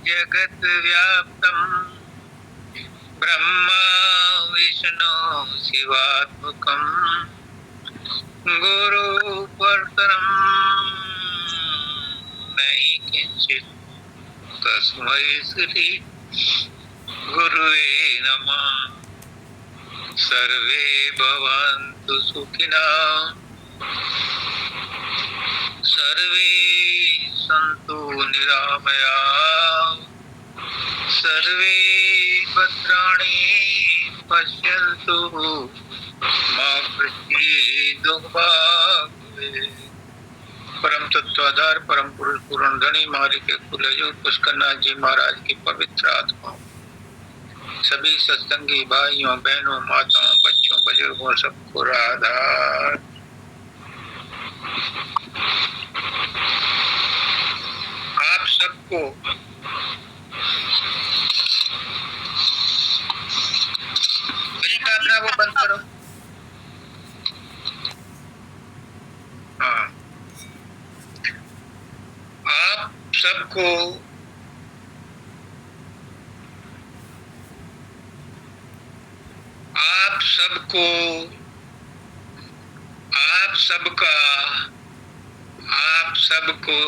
जगत व्याप्तम् ब्रह्मा विष्णु शिवात्मकम् गुरु परतरम् नहीं किंचित् तस्मै श्री गुरुवे नमः। सर्वे भवन्तु सुखिनः सर्वे सन्तु निरामयाः सर्वे भद्राणि पश्यन्तु मा कश्चित् दुःखभाग् भवेत्। परम तत्वाधार परम पुरुष पुरंधनी मारी के कुलजू पुष्करनाथ जी महाराज की पवित्र आत्मा, सभी सत्संगी भाइयों बहनों माताओं बच्चों बुजुर्गों सबको राधा। आप सबको अपना वो बंद करो। हाँ, आप सबको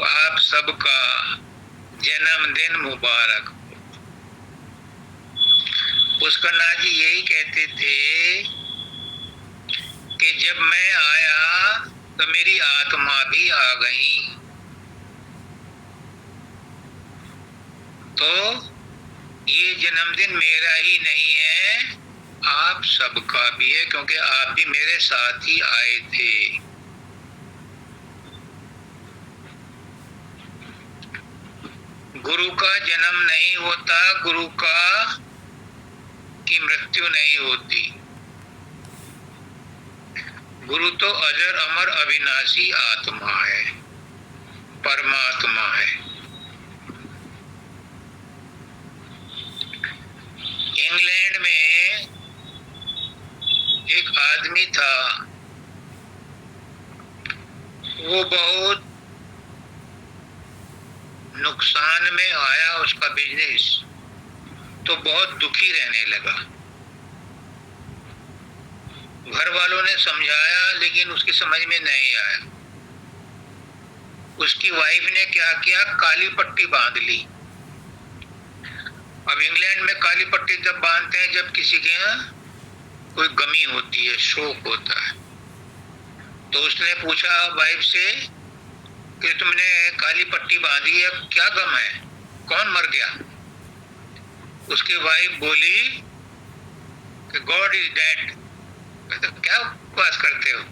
आप सबका जन्मदिन मुबारक। पुष्करनाथ जी यही कहते थे कि जब मैं आया तो मेरी आत्मा भी आ गई, तो ये जन्मदिन मेरा ही नहीं है, आप सबका भी है, क्योंकि आप भी मेरे साथ ही आए थे। गुरु का जन्म नहीं होता, गुरु की मृत्यु नहीं होती। गुरु तो अजर अमर अविनाशी आत्मा है, परमात्मा है। इंग्लैंड में एक आदमी था, वो बहुत नुकसान में आया उसका बिजनेस, तो बहुत दुखी रहने लगा। घर वालों ने समझाया लेकिन उसकी समझ में नहीं आया। उसकी वाइफ ने क्या किया, काली पट्टी बांध ली। अब इंग्लैंड में काली पट्टी जब बांधते हैं जब किसी के यहाँ कोई गमी होती है, शोक होता है, तो उसने पूछा वाइफ से कि तुमने काली पट्टी बांधी है, क्या गम है, कौन मर गया? उसकी वाइफ बोली कि गॉड इज डेड। तो क्या उपवास करते हो,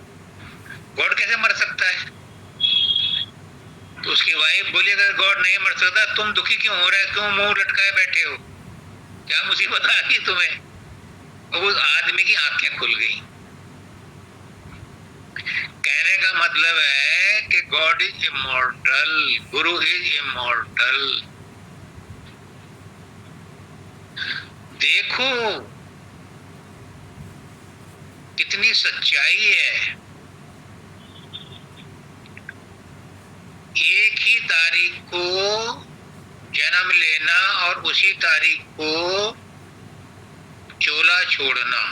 गॉड कैसे मर सकता है? तो उसकी वाइफ बोली अगर गॉड नहीं मर सकता तुम दुखी क्यों हो रहे, क्यों मुंह लटकाए बैठे हो, क्या मुसीबत आ गई तुम्हें? और उस आदमी की आंखें खुल गई। कहने का मतलब है कि God is immortal, Guru is immortal. देखो कितनी सच्चाई है। एक ही तारीख को जन्म लेना और उसी तारीख को चोला छोड़ना।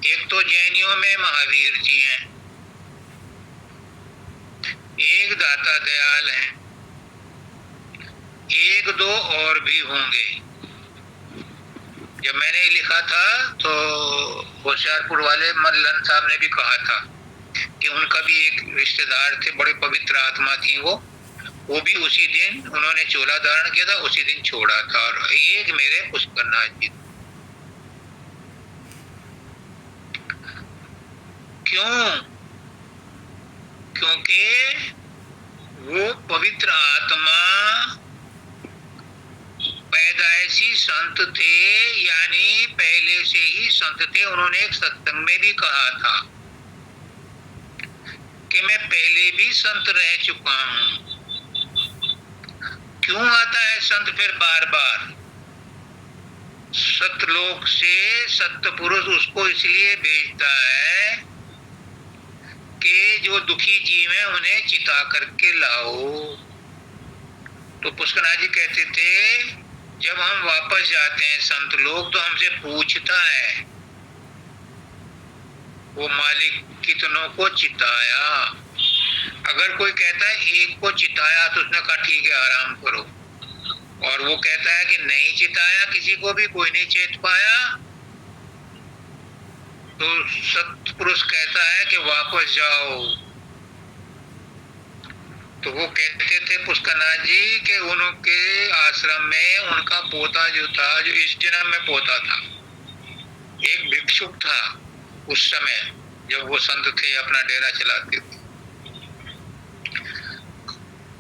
एक तो जैनियों में महावीर जी हैं, एक दाता दयाल हैं, एक दो और भी होंगे। जब मैंने लिखा था तो होशियारपुर वाले मल्लन साहब ने भी कहा था कि उनका भी एक रिश्तेदार थे, बड़े पवित्र आत्मा थी, वो भी उसी दिन उन्होंने चोला धारण किया था, उसी दिन छोड़ा था। और एक मेरे पुष्करनाथ जी। क्यों? क्योंकि वो पवित्र आत्मा पैदाइशी संत थे, यानी पहले से ही संत थे। उन्होंने एक सत्संग में भी कहा था कि मैं पहले भी संत रह चुका हूं। क्यों आता है संत फिर बार बार? सतलोक से सत्य पुरुष उसको इसलिए भेजता है कि जो दुखी जीव है उन्हें चिता करके लाओ। तो पुष्करनाथ जी कहते थे, जब हम वापस जाते हैं संत लोग तो हमसे पूछता है, वो मालिक कितनों को चिताया। अगर कोई कहता है एक को चिताया तो उसने कहा ठीक है आराम करो, और वो कहता है कि नहीं चिताया किसी को भी, कोई नहीं चेत पाया, तो सत्पुरुष कहता है कि वापस जाओ। तो वो कहते थे पुष्करनाथ जी कि उनके आश्रम में उनका पोता जो था, जो इस जन्म में पोता था, एक भिक्षुक था उस समय जब वो संत थे, अपना डेरा चलाते थे।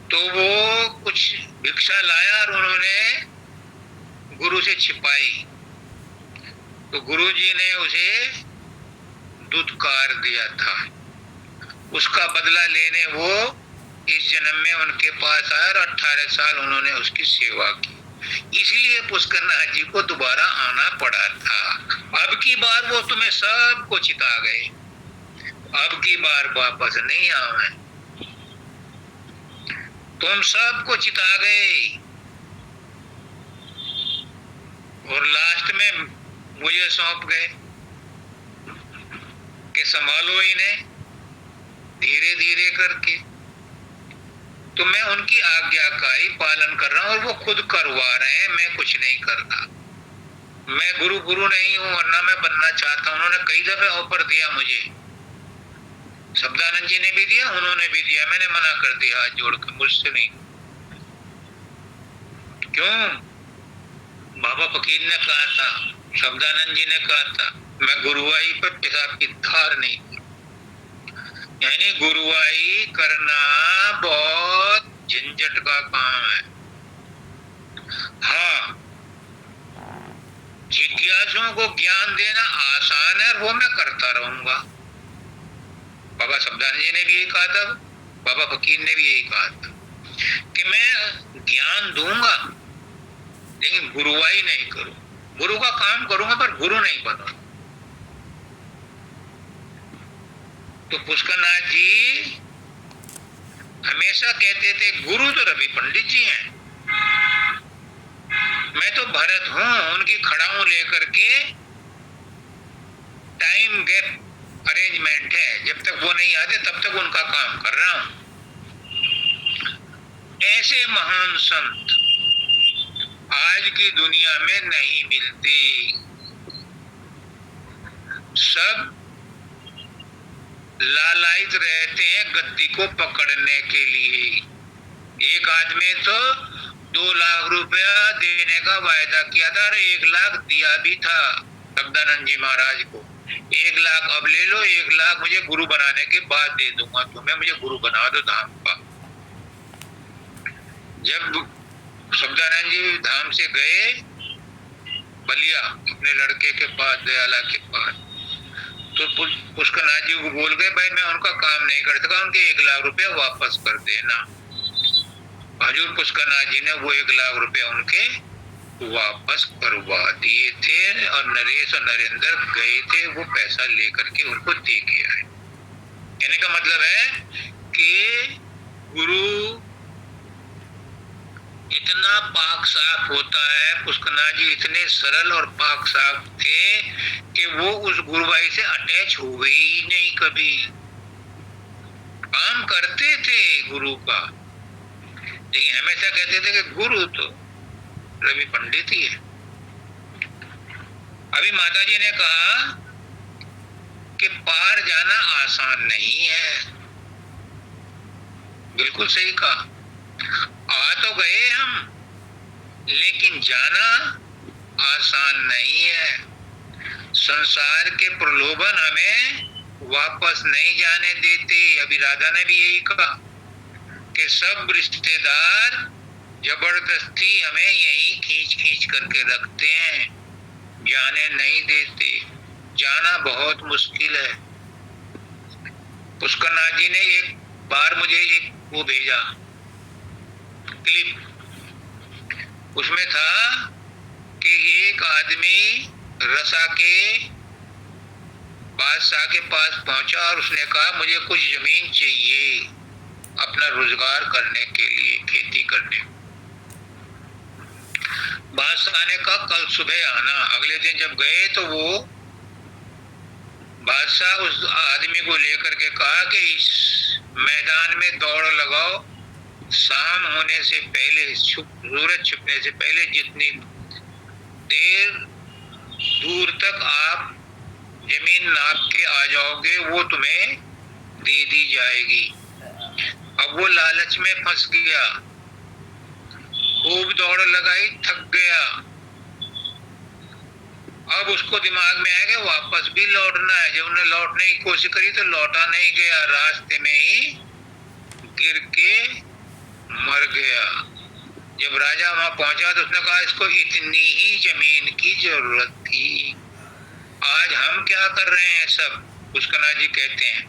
तो वो कुछ भिक्षा लाया और उन्होंने गुरु से छिपाई, तो गुरु जी ने उसे दुत्कार दिया था। उसका बदला लेने वो इस जन्म में उनके पास आया और 18 साल उन्होंने उसकी सेवा की। इसलिए पुष्करनाथ जी को दोबारा आना पड़ा था। अब की बार वो तुम्हें सबको चिता गए, अब की बार वापस नहीं आवे, तुम सबको चिता गए और लास्ट में मुझे सौंप गए कि संभालो इन्हें धीरे धीरे करके। तो मैं उनकी आज्ञा का ही पालन कर रहा हूं और वो खुद करवा रहे हैं, मैं कुछ नहीं कर रहा। मैं गुरु नहीं हूं और ना मैं बनना चाहता हूं। उन्होंने कई दफे ऑफर दिया मुझे, शब्दानंद जी ने भी दिया, उन्होंने भी दिया, मैंने मना कर दिया हाथ जोड़कर, मुझसे नहीं। क्यों? बाबा फकीर ने कहा था, शब्दानंद जी ने कहा था, मैं गुरुवाई पर पेशाब की धार नहीं, यानी गुरुवाई करना बहुत झंझट का काम है। हाँ, जिज्ञासुओं को ज्ञान देना आसान है और वो मैं करता रहूंगा। बाबा शब्दानंद जी ने भी यही कहा था, बाबा फकीर ने भी यही कहा था कि मैं ज्ञान दूंगा लेकिन गुरुवाई नहीं करूं। गुरु का काम करूंगा पर गुरु नहीं बनूंगा। तो पुष्करनाथ जी हमेशा कहते थे गुरु तो रवि पंडित जी हैं, मैं तो भरत हूं, उनकी खड़ाऊ लेकर के टाइम गैप अरेंजमेंट है, जब तक वो नहीं आते तब तक उनका काम कर रहा हूं। ऐसे महान संत आज की दुनिया में नहीं मिलते। सब लालायित रहते हैं गद्दी को पकड़ने के लिए। एक आदमी तो 2 लाख रुपया देने का वायदा किया था और 1 लाख दिया भी था शब्दानंद जी महाराज को। 1 लाख अब ले लो, 1 लाख मुझे गुरु बनाने के बाद दे दूंगा तुम्हें, मुझे गुरु बना दो धाम का। जब शब्दानंद जी धाम से गए बलिया अपने लड़के के पास, दयाला के पास, तो पुष्करनाथ जी को बोल गए, भाई मैं उनका काम नहीं कर सका, उनके 1 लाख रुपया वापस कर देना। हजूर पुष्करनाथ जी ने वो 1 लाख रुपया उनके वापस करवा दिए थे और नरेश और नरेंद्र गए थे वो पैसा लेकर के उनको दे के आए। कहने का मतलब है कि गुरु इतना पाक साफ होता है। पुष्करनाथ जी इतने सरल और पाक साफ थे कि वो उस गुरुवाई से अटैच हुए ही नहीं, कभी काम करते थे गुरु का, लेकिन हमेशा कहते थे कि गुरु तो रवि पंडित ही है। अभी माता जी ने कहा कि पार जाना आसान नहीं है, बिल्कुल सही कहा। आ तो गए हम, लेकिन जाना आसान नहीं है। संसार के प्रलोभन हमें वापस नहीं जाने देते। अभी राधा ने भी यही कहा कि सब रिश्तेदार जबरदस्ती हमें यही खींच खींच करके रखते हैं, जाने नहीं देते। जाना बहुत मुश्किल है। पुष्करनाथ जी ने एक बार मुझे एक वो भेजा क्लिप, उसमें था कि एक आदमी रसा के बादशाह के पास पहुंचा और उसने कहा मुझे कुछ जमीन चाहिए अपना रोजगार करने के लिए, खेती करने। बादशाह ने कहा कल सुबह आना। अगले दिन जब गए तो वो बादशाह उस आदमी को लेकर के कहा कि इस मैदान में दौड़ लगाओ, शाम होने से पहले, सूरज छिपने से पहले जितनी देर दूर तक आप जमीन नाप के आ जाओगे वो तुम्हें दे दी जाएगी। अब वो लालच में फंस गया, खूब दौड़ लगाई, थक गया। अब उसको दिमाग में आया कि वापस भी लौटना है। जब उन्होंने लौटने की कोशिश करी तो लौटा नहीं गया, रास्ते में ही गिर के मर गया। जब राजा वहां पहुंचा तो उसने कहा इसको इतनी ही जमीन की जरूरत थी, आज हम क्या कर रहे हैं सब। पुष्करनाथ जी कहते हैं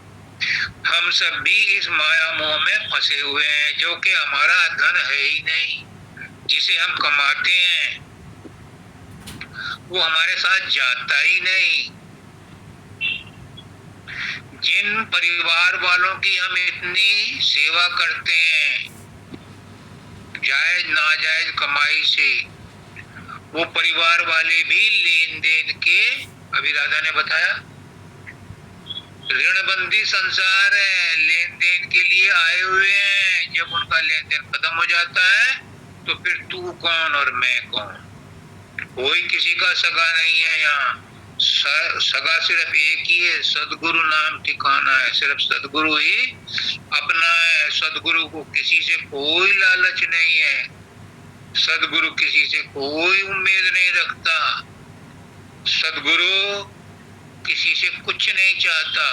हम सब भी इस माया मोह में फंसे हुए हैं, जो कि हमारा धन है ही नहीं, जिसे हम कमाते हैं वो हमारे साथ जाता ही नहीं। जिन परिवार वालों की हम इतनी सेवा करते हैं जायज नाजायज कमाई से, वो परिवार वाले भी लेन देन के, अभी राधा ने बताया ऋणबंदी संसार है, लेन देन के लिए आए हुए हैं। जब उनका लेन देन खत्म हो जाता है तो फिर तू कौन और मैं कौन, कोई किसी का सगा नहीं है। यहाँ सगा सिर्फ एक ही है, सदगुरु नाम ठिकाना है, सिर्फ सदगुरु ही अपना है। सदगुरु को किसी से कोई लालच नहीं है, सदगुरु किसी से कोई उम्मीद नहीं रखता, सदगुरु किसी से कुछ नहीं चाहता।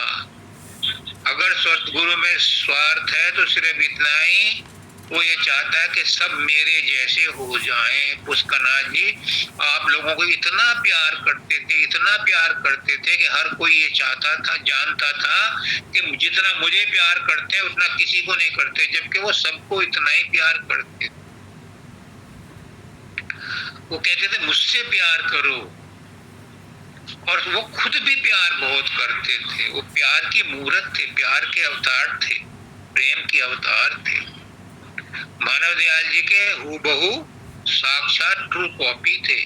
अगर सदगुरु में स्वार्थ है तो सिर्फ इतना ही, वो ये चाहता है कि सब मेरे जैसे हो जाएं। पुष्करनाथ जी आप लोगों को इतना प्यार करते थे, इतना प्यार करते थे कि हर कोई ये चाहता था, जानता था कि जितना मुझे प्यार करते हैं उतना किसी को नहीं करते, जबकि वो सबको इतना ही प्यार करते थे। वो कहते थे मुझसे प्यार करो, और वो खुद भी प्यार बहुत करते थे। वो प्यार की मूर्त थे, प्यार के अवतार थे, प्रेम के अवतार थे। मानव दयाल जी के हूबहू साक्षात ट्रू कॉपी थे।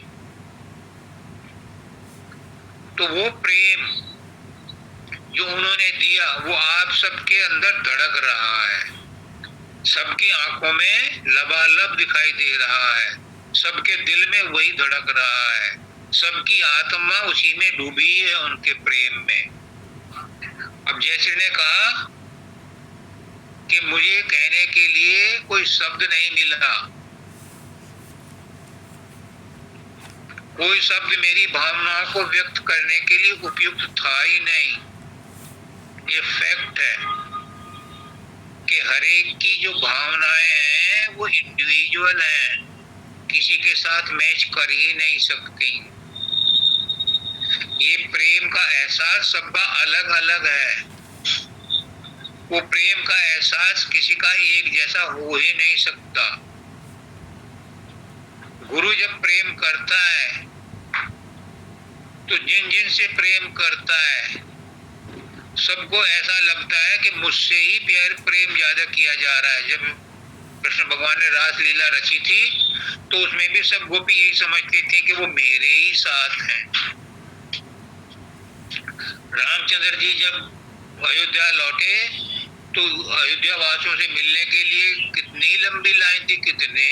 तो वो प्रेम जो उन्होंने दिया वो आप सबके अंदर धड़क रहा है, सबकी आंखों में लबालब दिखाई दे रहा है, सबके दिल में वही धड़क रहा है, सबकी आत्मा उसी में डूबी है, उनके प्रेम में। अब जैसे ने कहा कि मुझे कहने के लिए कोई शब्द नहीं मिला, कोई शब्द मेरी भावनाओं को व्यक्त करने के लिए उपयुक्त था ही नहीं। ये फैक्ट है कि हर एक की जो भावनाएं हैं वो इंडिविजुअल हैं, किसी के साथ मैच कर ही नहीं सकती। ये प्रेम का एहसास सबका अलग अलग है, वो प्रेम का एहसास किसी का एक जैसा हो ही नहीं सकता। गुरु जब प्रेम करता है तो जिन जिन से प्रेम करता है सबको ऐसा लगता है कि मुझसे ही प्रेम ज्यादा किया जा रहा है। जब कृष्ण भगवान ने रास लीला रची थी तो उसमें भी सब गोपी यही समझते थे कि वो मेरे ही साथ हैं। रामचंद्र जी जब अयोध्या लौटे तो अयोध्या वासियों से मिलने के लिए कितनी लंबी लाइन थी, कितने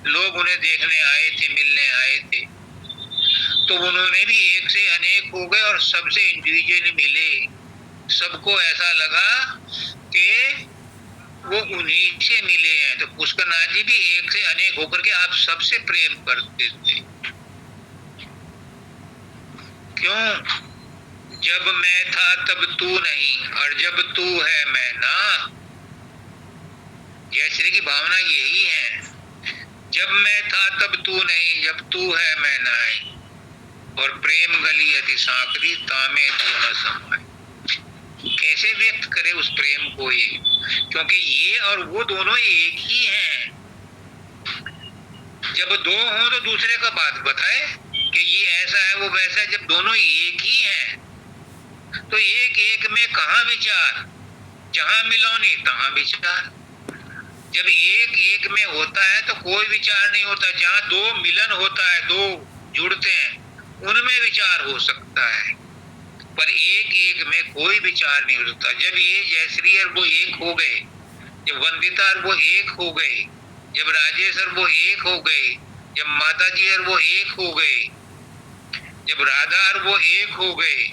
लोग उन्हें देखने आए थे, मिलने आए थे। तो उन्होंने भी एक से अनेक हो गए और सबसे इंडिविजुअली मिले। सबको ऐसा लगा कि वो उन्हीं से मिले हैं। तो पुष्करनाथ जी भी एक से अनेक होकर के आप सबसे प्रेम करते थे। क्यों? जब मैं था तब तू नहीं, और जब तू है मैं ना। जयश्री की भावना यही है, जब मैं था तब तू नहीं, जब तू है मैं नहीं। और प्रेम गली अति सांकरी तामे दोनों समाए। कैसे व्यक्त करे उस प्रेम को ये, क्योंकि ये और वो दोनों एक ही हैं। जब दो हों तो दूसरे का बात बताए कि ये ऐसा है वो वैसा है। जब दोनों एक ही हैं तो एक एक में कहाँ विचार, जहां मिलौनी तहां विचार। जब एक एक में होता है तो कोई विचार नहीं होता। जहाँ दो मिलन होता है, दो जुड़ते हैं, उनमें विचार हो सकता है, पर एक एक में कोई विचार नहीं हो सकता। जब ये जयश्री और वो एक हो गए, जब वंदिता और वो एक हो गए, जब राजेश और वो एक हो गए, जब माता जी और वो एक हो गए, जब राधा और वो एक हो गए,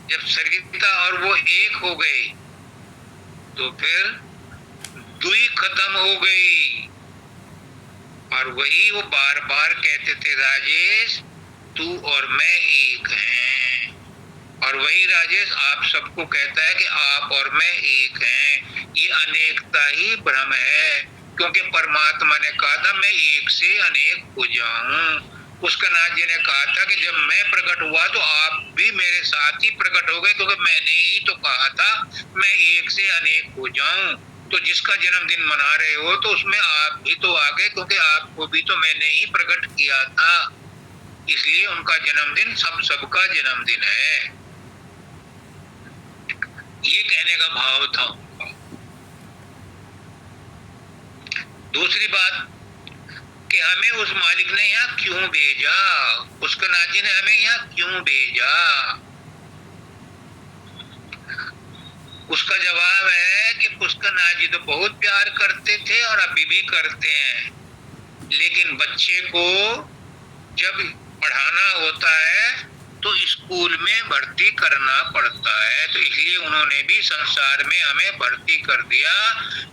जब सरिता और वो एक हो गए, तो फिर दुई खत्म हो गई। और वही वो बार बार कहते थे, राजेश तू और मैं एक हैं। और वही राजेश आप सबको कहता है कि आप और मैं एक हैं। ये अनेकता ही भ्रम है, क्योंकि परमात्मा ने कहा था मैं एक से अनेक हो जाऊं। पुष्करनाथ जी ने कहा था कि जब मैं प्रकट हुआ तो आप भी मेरे साथ ही प्रकट हो गए, क्योंकि मैंने ही तो कहा था मैं एक से अनेक हो जाऊं। तो जिसका जन्मदिन मना रहे हो तो उसमें आप भी तो आ गए, क्योंकि आपको भी तो मैंने ही प्रकट किया था। इसलिए उनका जन्मदिन सबका जन्मदिन है। ये कहने का भाव था उनका। दूसरी बात कि हमें उस मालिक ने यहाँ क्यों भेजा, पुष्करनाथ जी ने हमें यहाँ क्यों भेजा। उसका जवाब है कि पुष्करनाथ जी तो बहुत प्यार करते थे और अभी भी करते हैं, लेकिन बच्चे को जब पढ़ाना होता है तो स्कूल में भर्ती करना पड़ता है। तो इसलिए उन्होंने भी संसार में हमें भर्ती कर दिया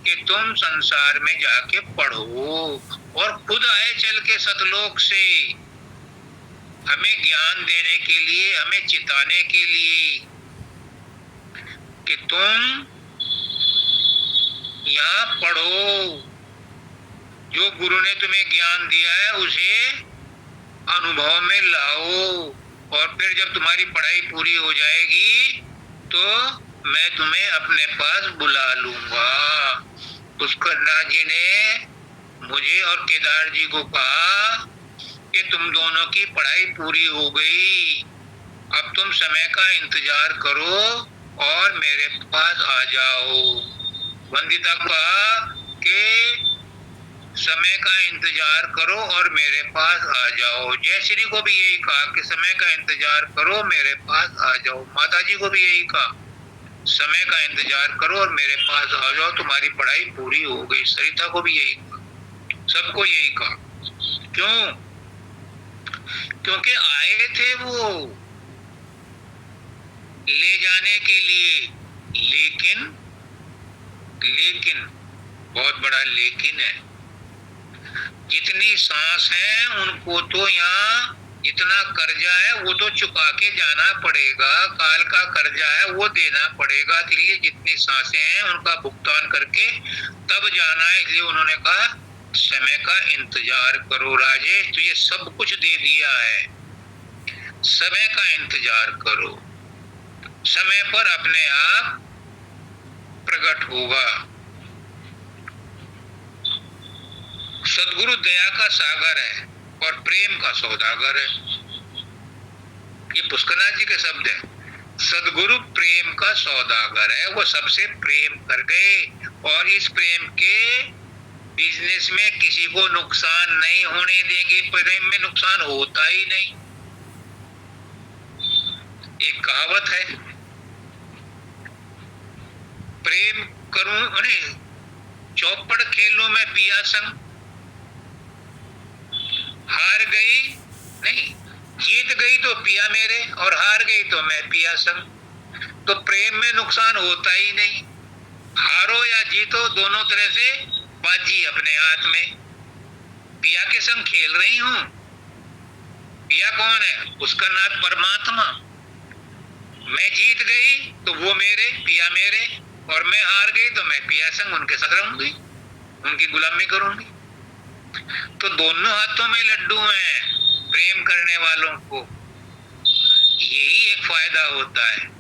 कि तुम संसार में जाके पढ़ो, और खुद आए चल के सतलोक से हमें ज्ञान देने के लिए, हमें चिताने के लिए कि तुम यहाँ पढ़ो, जो गुरु ने तुम्हें ज्ञान दिया है उसे अनुभव में लाओ, और फिर जब तुम्हारी पढ़ाई पूरी हो जाएगी तो मैं तुम्हें अपने पास बुला लूंगा। पुष्करनाथ जी ने मुझे और केदार जी को कहा कि तुम दोनों की पढ़ाई पूरी हो गई, अब तुम समय का इंतजार करो और मेरे पास आ जाओ। वंदिता को कहा कि समय का इंतजार करो और मेरे पास आ जाओ। जयश्री को भी यही कहा कि समय का इंतजार करो, मेरे पास आ जाओ। माता जी को भी यही कहा, समय का इंतजार करो और मेरे पास आ जाओ, तुम्हारी पढ़ाई पूरी हो गई। सरिता को भी यही कहा, सबको यही कहा। क्यों? क्योंकि आए थे वो ले जाने के लिए, लेकिन बहुत बड़ा लेकिन है, जितनी सांस है उनको तो यहाँ जितना कर्जा है वो तो चुका के जाना पड़ेगा, काल का कर्जा है वो देना पड़ेगा। इसलिए जितनी सांसें हैं उनका भुगतान करके तब जाना है। इसलिए उन्होंने कहा समय का इंतजार करो राजेश, तुझे सब कुछ दे दिया है, समय का इंतजार करो, समय पर अपने आप प्रकट होगा। सदगुरु दया का सागर है और प्रेम का सौदागर है। ये पुष्करनाथ जी के शब्द हैं। सदगुरु प्रेम का सौदागर है, वो सबसे प्रेम कर गए और इस प्रेम के बिजनेस में किसी को नुकसान नहीं होने देंगे। प्रेम में नुकसान होता ही नहीं। एक कहावत है, प्रेम करूं नहीं चौपड़ खेलूं मैं पिया संग, हार गई नहीं जीत गई तो पिया मेरे और हार गई तो मैं पिया संग। तो प्रेम में नुकसान होता ही नहीं, हारो या जीतो दोनों तरह से बाजी अपने हाथ में। पिया के संग खेल रही हूं। पिया कौन है? पुष्करनाथ परमात्मा। मैं जीत गई तो वो मेरे, पिया मेरे, और मैं हार गई तो मैं पिया संग उनके साथ रहूंगी, उनकी गुलामी करूंगी। तो दोनों हाथों में लड्डू हैं प्रेम करने वालों को। यही एक फायदा होता है।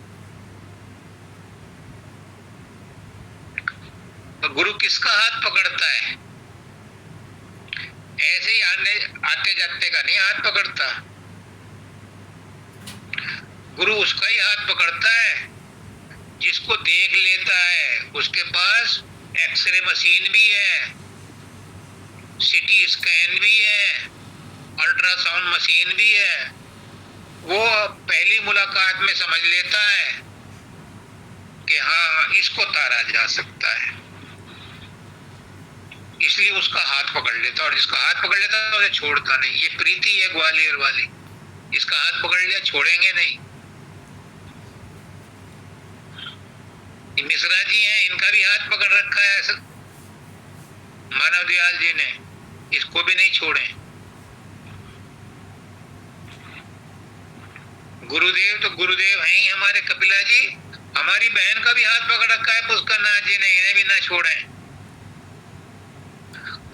तो गुरु किसका हाथ पकड़ता है? ऐसे ही आते जाते का नहीं हाथ पकड़ता। गुरु उसका ही हाथ पकड़ता है जिसको देख लेता है। उसके पास एक्सरे मशीन भी है, सिटी स्कैन भी है, अल्ट्रासाउंड मशीन भी है। वो पहली मुलाकात में समझ लेता है कि हाँ, इसको तारा जा सकता है, इसलिए उसका हाथ पकड़ लेता, और जिसका हाथ पकड़ लेता है उसे छोड़ता नहीं। ये प्रीति है ग्वालियर वाली, इसका हाथ पकड़ लिया छोड़ेंगे नहीं। मिश्रा जी हैं, इनका भी हाथ पकड़ रखा है मानव दयाल जी ने, इसको भी नहीं छोड़े। गुरुदेव तो गुरुदेव हैं ही हमारे कपिला जी, हमारी बहन का भी हाथ पकड़ रखा है पुष्करनाथ जी ने, इन्हें भी ना छोड़े।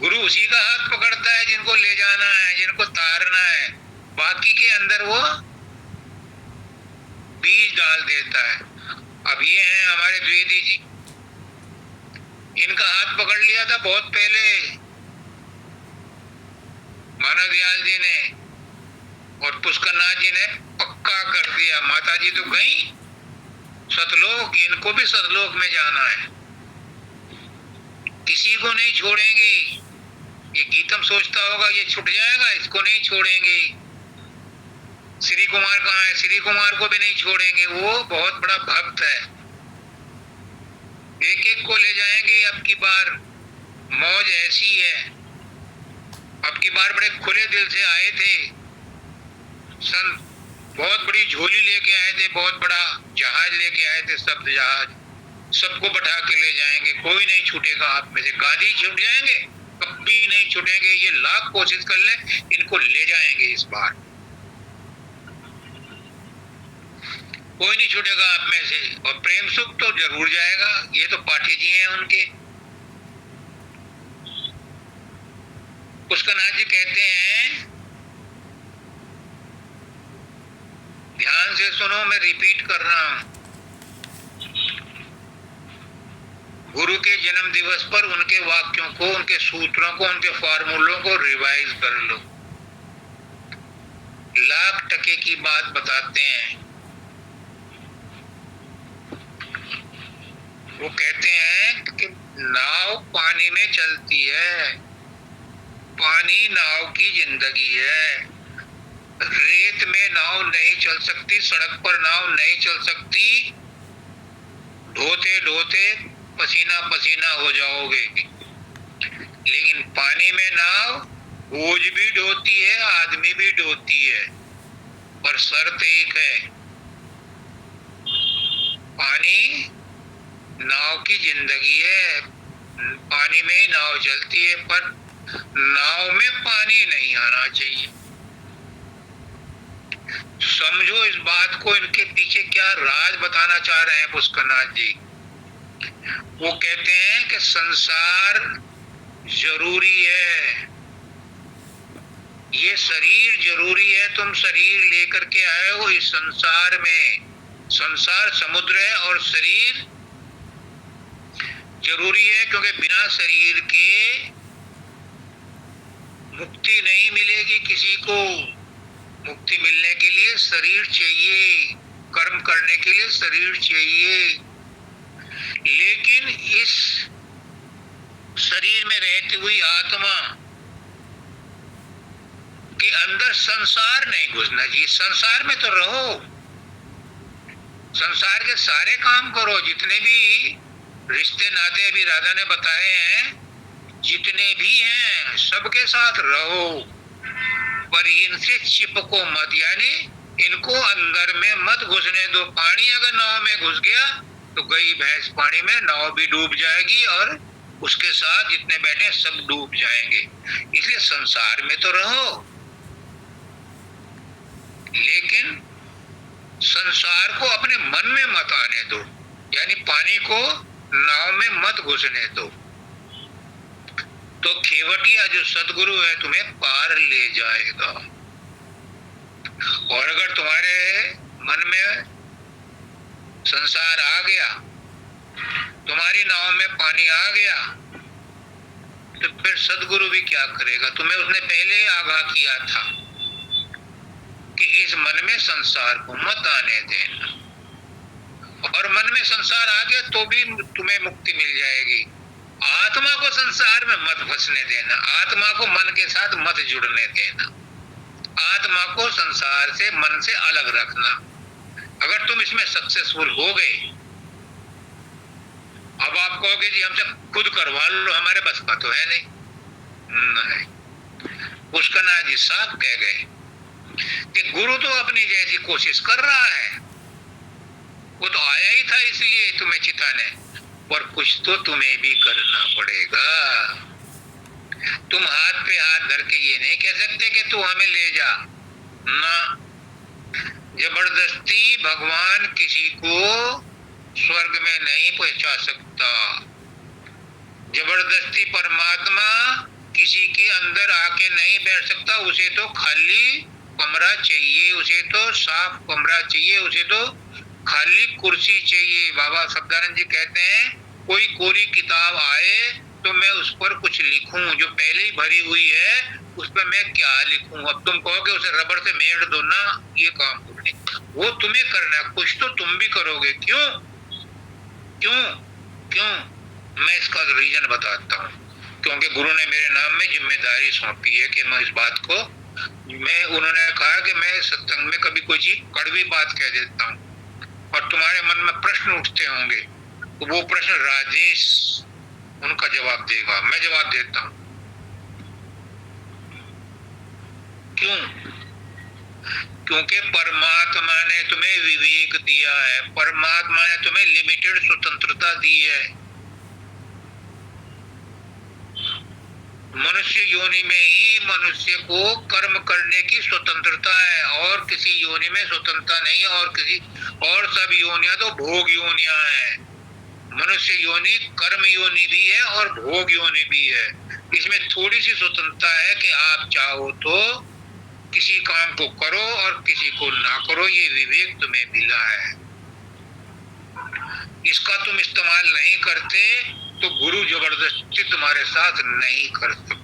गुरु उसी का हाथ पकड़ता है जिनको ले जाना है, जिनको तारना है, बाकी के अंदर वो बीज डाल देता है। अब ये हैं हमारे द्विवेदी जी, इनका हाथ पकड़ लिया था बहुत पहले मानव दयाल जी ने, और पुष्करनाथ जी ने पक्का कर दिया। माता जी तो गई सतलोक, इनको भी सतलोक में जाना है, किसी को नहीं छोड़ेंगे। ये गीतम सोचता होगा ये छूट जाएगा, इसको नहीं छोड़ेंगे। श्री कुमार कहाँ है? श्री कुमार को भी नहीं छोड़ेंगे, वो बहुत बड़ा भक्त है। एक एक को ले जाएंगे। अब की बार मौज ऐसी है, अब की बार बड़े खुले दिल से आए थे संत, बहुत बड़ी झोली लेके आए थे, बहुत बड़ा जहाज लेके आए थे, शब्द जहाज, सबको बैठा के ले जाएंगे, कोई नहीं छूटेगा। आप में से गांधी छूट जाएंगे, कभी नहीं छूटेंगे। ये लाख कोशिश कर ले, इनको ले जाएंगे इस बार, कोई नहीं छूटेगा आप में से। और प्रेम सुख तो जरूर जाएगा, ये तो पाठी जी हैं उनके। पुष्करनाथ जी कहते हैं, ध्यान से सुनो, मैं रिपीट कर रहा हूं। गुरु के जन्म दिवस पर उनके वाक्यों को, उनके सूत्रों को, उनके फॉर्मूलों को रिवाइज कर लो। लाख टके की बात बताते हैं। वो कहते हैं कि नाव पानी में चलती है, पानी नाव की जिंदगी है। रेत में नाव नहीं चल सकती, सड़क पर नाव नहीं चल सकती, ढोते ढोते पसीना पसीना हो जाओगे। लेकिन पानी में नाव बोझ भी ढोती है, आदमी भी ढोती है, पर शर्त एक है, पानी नाव की जिंदगी है, पानी में ही नाव चलती है, पर नाव में पानी नहीं आना चाहिए। समझो इस बात को, इनके पीछे क्या राज बताना चाह रहे हैं पुष्करनाथ जी। वो कहते हैं कि संसार जरूरी है, ये शरीर जरूरी है, तुम शरीर लेकर के आए हो इस संसार में। संसार समुद्र है और शरीर जरूरी है, क्योंकि बिना शरीर के मुक्ति नहीं मिलेगी किसी को। मुक्ति मिलने के लिए शरीर चाहिए, कर्म करने के लिए शरीर चाहिए। लेकिन इस शरीर में रहती हुई आत्मा के अंदर संसार नहीं घुसना चाहिए। संसार में तो रहो, संसार के सारे काम करो, जितने भी रिश्ते नाते अभी राधा ने बताए हैं, जितने भी हैं सबके साथ रहो, पर इनसे चिपको मत, यानी इनको अंदर में मत घुसने दो। पानी अगर नाव में घुस गया तो गई भैंस पानी में, नाव भी डूब जाएगी और उसके साथ जितने बैठे सब डूब जाएंगे। इसलिए संसार में तो रहो, लेकिन संसार को अपने मन में मत आने दो, यानी पानी को नाव में मत घुसने दो। तो खेवटिया जो सदगुरु है तुम्हें पार ले जाएगा। और अगर तुम्हारे मन में संसार आ गया, तुम्हारी नाव में पानी आ गया, तो फिर सदगुरु भी क्या करेगा? तुम्हें उसने पहले आगाह किया था कि इस मन में संसार को मत आने देना। और मन में संसार आ गया तो भी तुम्हें मुक्ति मिल जाएगी, आत्मा को संसार में मत फंसने देना, आत्मा को मन के साथ मत जुड़ने देना, आत्मा को संसार से, मन से अलग रखना। अगर तुम इसमें सक्सेसफुल हो गए, अब आप कहोगे जी हमसे खुद करवा लो, हमारे बस का तो है नहीं। उसका ना जी साहब कह गए कि गुरु तो अपनी जैसी कोशिश कर रहा है, वो तो आया ही था इसलिए तुम्हें चिताने, पर कुछ तो तुम्हें भी करना पड़ेगा। तुम हाथ पे हाथ धर के ये नहीं कह सकते कि तू हमें ले जा ना। जबरदस्ती भगवान किसी को स्वर्ग में नहीं पहुंचा सकता। जबरदस्ती परमात्मा किसी के अंदर आके नहीं बैठ सकता। उसे तो खाली कमरा चाहिए, उसे तो साफ कमरा चाहिए, उसे तो खाली कुर्सी चाहिए। बाबा सदानंद जी कहते हैं कोई कोरी किताब आए तो मैं उस पर कुछ लिखूं, जो पहले ही भरी हुई है उस पर मैं क्या लिखूं। अब तुम कहोगे उसे रबर से मेड़ दो ना, ये काम नहीं, वो तुम्हें करना है, कुछ तो तुम भी करोगे। क्यों क्यों क्यों? मैं इसका रीजन बताता हूँ। क्योंकि गुरु ने मेरे नाम में जिम्मेदारी सौंपी है कि मैं इस बात को, मैं उन्होंने कहा कि मैं सत्संग में कभी कोई चीज कड़वी बात कह देता हूँ और तुम्हारे मन में प्रश्न उठते होंगे, तो वो प्रश्न राजेश उनका जवाब देगा, मैं जवाब देता हूँ। क्यों? क्योंकि परमात्मा ने तुम्हें विवेक दिया है, परमात्मा ने तुम्हें लिमिटेड स्वतंत्रता दी है। मनुष्य योनि में ही मनुष्य को कर्म करने की स्वतंत्रता है, और किसी योनि में स्वतंत्रता नहीं है। और सब योनियां तो भोग योनियां हैं। मनुष्य योनि कर्म योनि भी है और भोग योनि भी है। इसमें थोड़ी सी स्वतंत्रता है कि आप चाहो तो किसी काम को करो और किसी को ना करो, ये विवेक तुम्हें मिला है। इसका तुम इस्तेमाल नहीं करते तो गुरु जबरदस्ती तुम्हारे साथ नहीं कर सकते।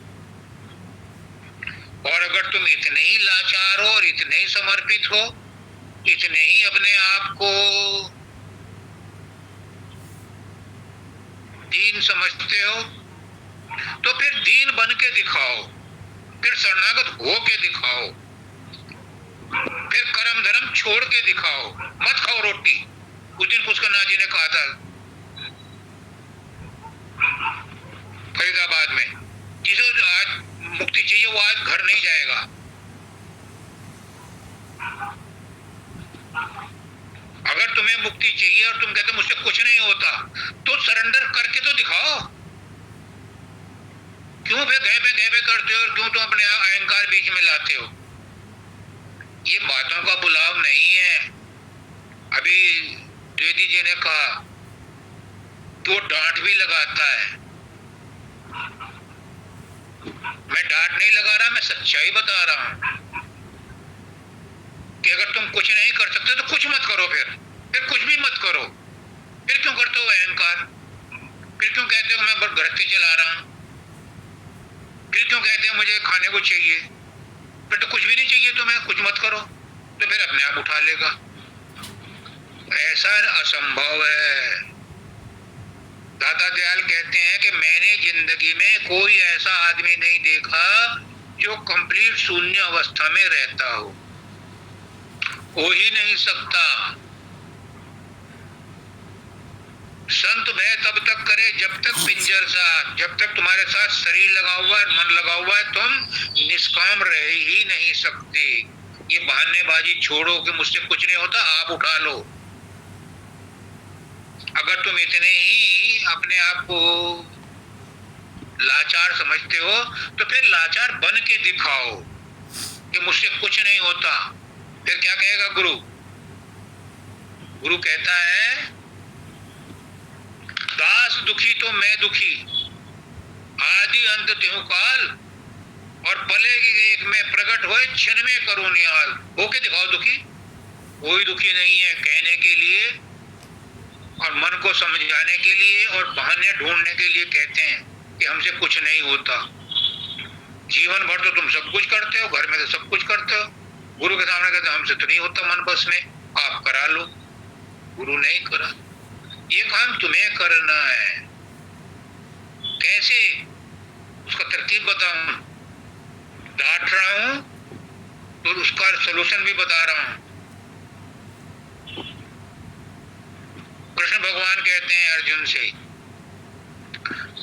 और अगर तुम इतने ही लाचार हो और इतने ही समर्पित हो, इतने ही अपने आप को दीन समझते हो, तो फिर दीन बन के दिखाओ, फिर शरणागत हो के दिखाओ, फिर कर्म धर्म छोड़ के दिखाओ। मत खाओ रोटी। उस दिन पुष्कर जी ने कहा था फरीदाबाद में, जिसे आज मुक्ति चाहिए वो आज घर नहीं जाएगा। अगर तुम्हें मुक्ति चाहिए और तुम कहते मुझसे कुछ नहीं होता, तो सरेंडर करके तो दिखाओ। क्यों फिर गए करते हो और क्यों तुम अपने अहंकार बीच में लाते हो? ये बातों का बुलाव नहीं है। अभी द्विवेदी जी ने कहा कि वो डांट भी लगाता है। मैं डांट नहीं लगा रहा, मैं सच्चाई बता रहा हूं कि अगर तुम कुछ नहीं कर सकते तो कुछ मत करो, फिर कुछ भी मत करो। फिर क्यों करते हो अहंकार? फिर क्यों कहते हो मैं गृहस्थी चला रहा हूं? फिर क्यों कहते हो मुझे खाने को चाहिए? फिर तो कुछ भी नहीं चाहिए तुम्हें, कुछ मत करो, तो फिर अपने आप उठा लेगा। ऐसा असंभव है। दादा दयाल कहते हैं कि मैंने जिंदगी में कोई ऐसा आदमी नहीं देखा जो कंप्लीट शून्य अवस्था में रहता हो ही नहीं सकता। संत भय तब तक करे जब तक पिंजर साथ, जब तक तुम्हारे साथ शरीर लगा हुआ है, मन लगा हुआ है, तुम निष्काम रह ही नहीं सकते। ये बहानेबाजी छोड़ो कि मुझसे कुछ नहीं होता, आप उठा लो। अगर तुम इतने ही अपने आप को लाचार समझते हो तो फिर लाचार बन के दिखाओ कि मुझसे कुछ नहीं होता। फिर क्या कहेगा गुरु? गुरु कहता है दास दुखी तो मैं दुखी, आदि अंत त्यों काल, और पले एक में प्रकट होए क्षण में करो निहाल। होके दिखाओ दुखी। कोई दुखी नहीं है कहने के लिए और मन को समझाने के लिए और बहाने ढूंढने के लिए कहते हैं कि हमसे कुछ नहीं होता। जीवन भर तो तुम सब कुछ करते हो, घर में तो सब कुछ करते हो। गुरु के सामने कहते हमसे तो नहीं होता मन बस में, आप करा लो। गुरु नहीं करा, ये काम तुम्हें करना है। कैसे, उसका तरकीब बताऊं, डांट रहा हूं तो उसका सलूशन भी बता रहा हूं। कृष्ण भगवान कहते हैं अर्जुन से,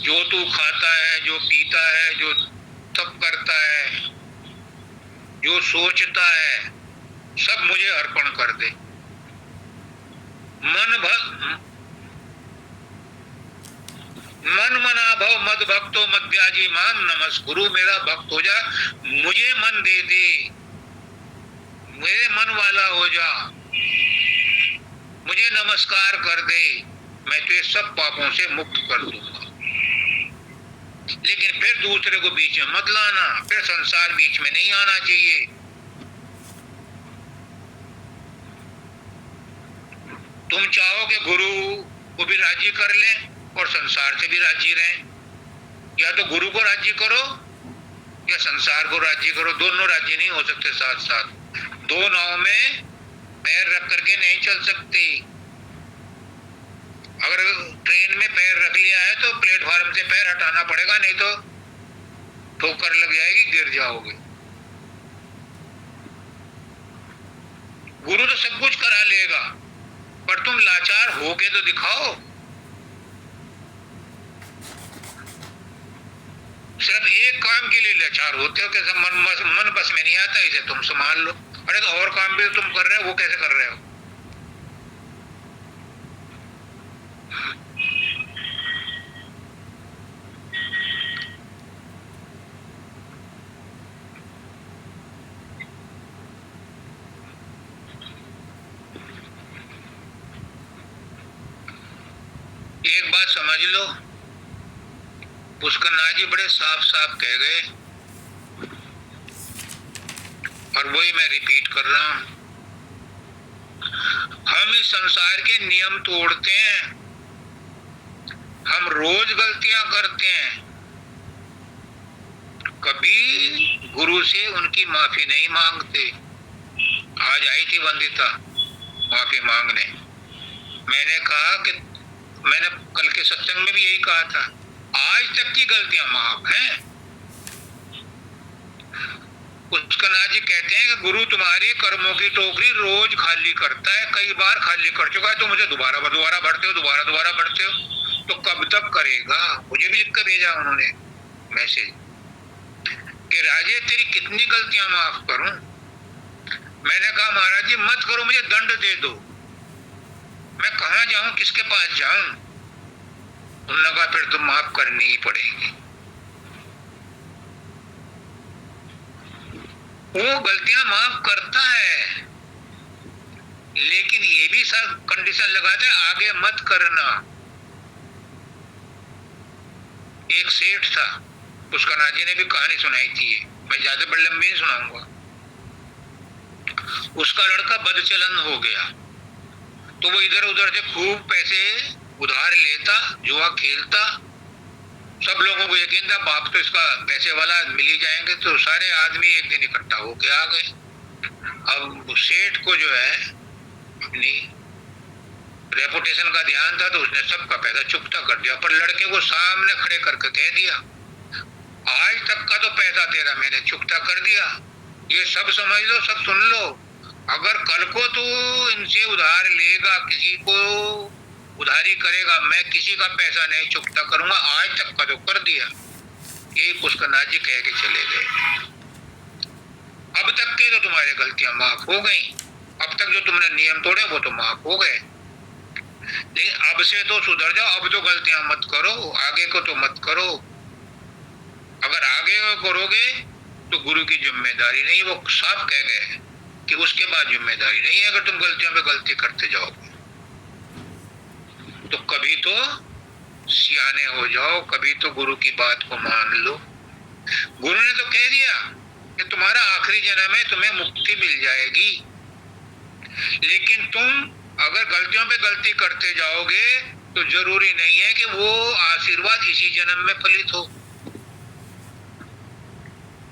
जो तू खाता है, जो पीता है, जो तप करता है, जो सोचता है, सब मुझे अर्पण कर दे। मन मना भव मद भक्तो मद्याजी माम नमस्कुरु, मेरा भक्त हो जा, मुझे मन दे दे, मेरे मन वाला हो जा, मुझे नमस्कार कर दे, मैं तुझे सब पापों से मुक्त कर दूंगा। लेकिन फिर दूसरे को बीच में मत लाना, फिर संसार बीच में नहीं आना चाहिए। तुम चाहो कि गुरु को भी राजी कर लें और संसार से भी राजी रहें, या तो गुरु को राजी करो या संसार को राजी करो, दोनों राजी नहीं हो सकते साथ साथ। दो नाव में पैर रख करके नहीं चल सकती। अगर ट्रेन में पैर रख लिया है तो प्लेटफार्म से पैर हटाना पड़ेगा, नहीं तो ठोकर लग जाएगी, गिर जाओगे। गुरु तो सब कुछ करा लेगा, पर तुम लाचार होके तो दिखाओ। सिर्फ एक काम के लिए लाचार होते हो कि मन बस में नहीं आता, इसे तुम संभाल लो। अरे तो और काम भी तुम कर रहे हो, वो कैसे कर रहे हो? एक बात समझ लो, पुष्करनाथ जी बड़े साफ साफ कह गए, और वही मैं रिपीट कर रहा हूं। हम इस संसार के नियम तोड़ते हैं, हम रोज गलतियां करते हैं, कभी गुरु से उनकी माफी नहीं मांगते। आज आई थी वंदिता माफी मांगने, मैंने कहा कि मैंने कल के सत्संग में भी यही कहा था, आज तक की गलतियां माफ हैं। पुष्करनाथ जी कहते हैं कि गुरु तुम्हारी कर्मों की टोकरी रोज खाली करता है, कई बार खाली कर चुका है, तो मुझे दोबारा भरते हो, दोबारा भरते हो, तो कब तक करेगा? मुझे भी लिख कर भेजा उन्होंने मैसेज कि राजे तेरी कितनी गलतियां माफ करूं। मैंने कहा महाराज जी मत करो, मुझे दंड दे दो, मैं कहां जाऊं, किसके पास जाऊं? उन्होंने कहा फिर तो माफ करनी ही पड़ेगी। वो गलतियां माफ करता है, लेकिन ये भी सब कंडीशन लगाते हैं, आगे मत करना। एक सेठ था, पुष्करनाथ जी ने भी कहानी सुनाई थी, मैं ज्यादा बड़ी लंबी नहीं सुनाऊंगा। उसका लड़का बदचलन हो गया, तो वो इधर उधर से खूब पैसे उधार लेता, जुआ खेलता। सब लोगों को यकीन था बाप तो इसका पैसे वाला, मिल ही जाएंगे, तो सारे आदमी एक दिन इकट्ठा होके आ गए। अब सेठ को जो है अपनी रेपुटेशन का ध्यान था, तो उसने सबका पैसा चुकता कर दिया, पर लड़के को सामने खड़े करके कह दिया आज तक का तो पैसा तेरा मैंने चुकता कर दिया, ये सब समझ लो, सब सुन लो, अगर कल को तू इनसे उधार लेगा, किसी को उधारी करेगा, मैं किसी का पैसा नहीं चुकता करूंगा, आज तक का तो कर दिया। यही पुष्करनाथ जी कह के चले गए। अब तक के तो तुम्हारी गलतियां माफ हो गई, अब तक जो तुमने नियम तोड़े वो तो माफ हो गए, लेकिन अब से तो सुधर जाओ, अब तो गलतियां मत करो, आगे को तो मत करो। अगर आगे करोगे तो गुरु की जिम्मेदारी नहीं, वो साफ कह गए कि उसके बाद जिम्मेदारी नहीं है। अगर तुम गलतियों पे गलती करते जाओगे तो कभी तो सियाने हो जाओ, कभी तो गुरु की बात को मान लो। गुरु ने तो कह दिया कि तुम्हारा आखिरी जन्म है, तुम्हें मुक्ति मिल जाएगी, लेकिन तुम अगर गलतियों पे गलती करते जाओगे तो जरूरी नहीं है कि वो आशीर्वाद इसी जन्म में फलित हो।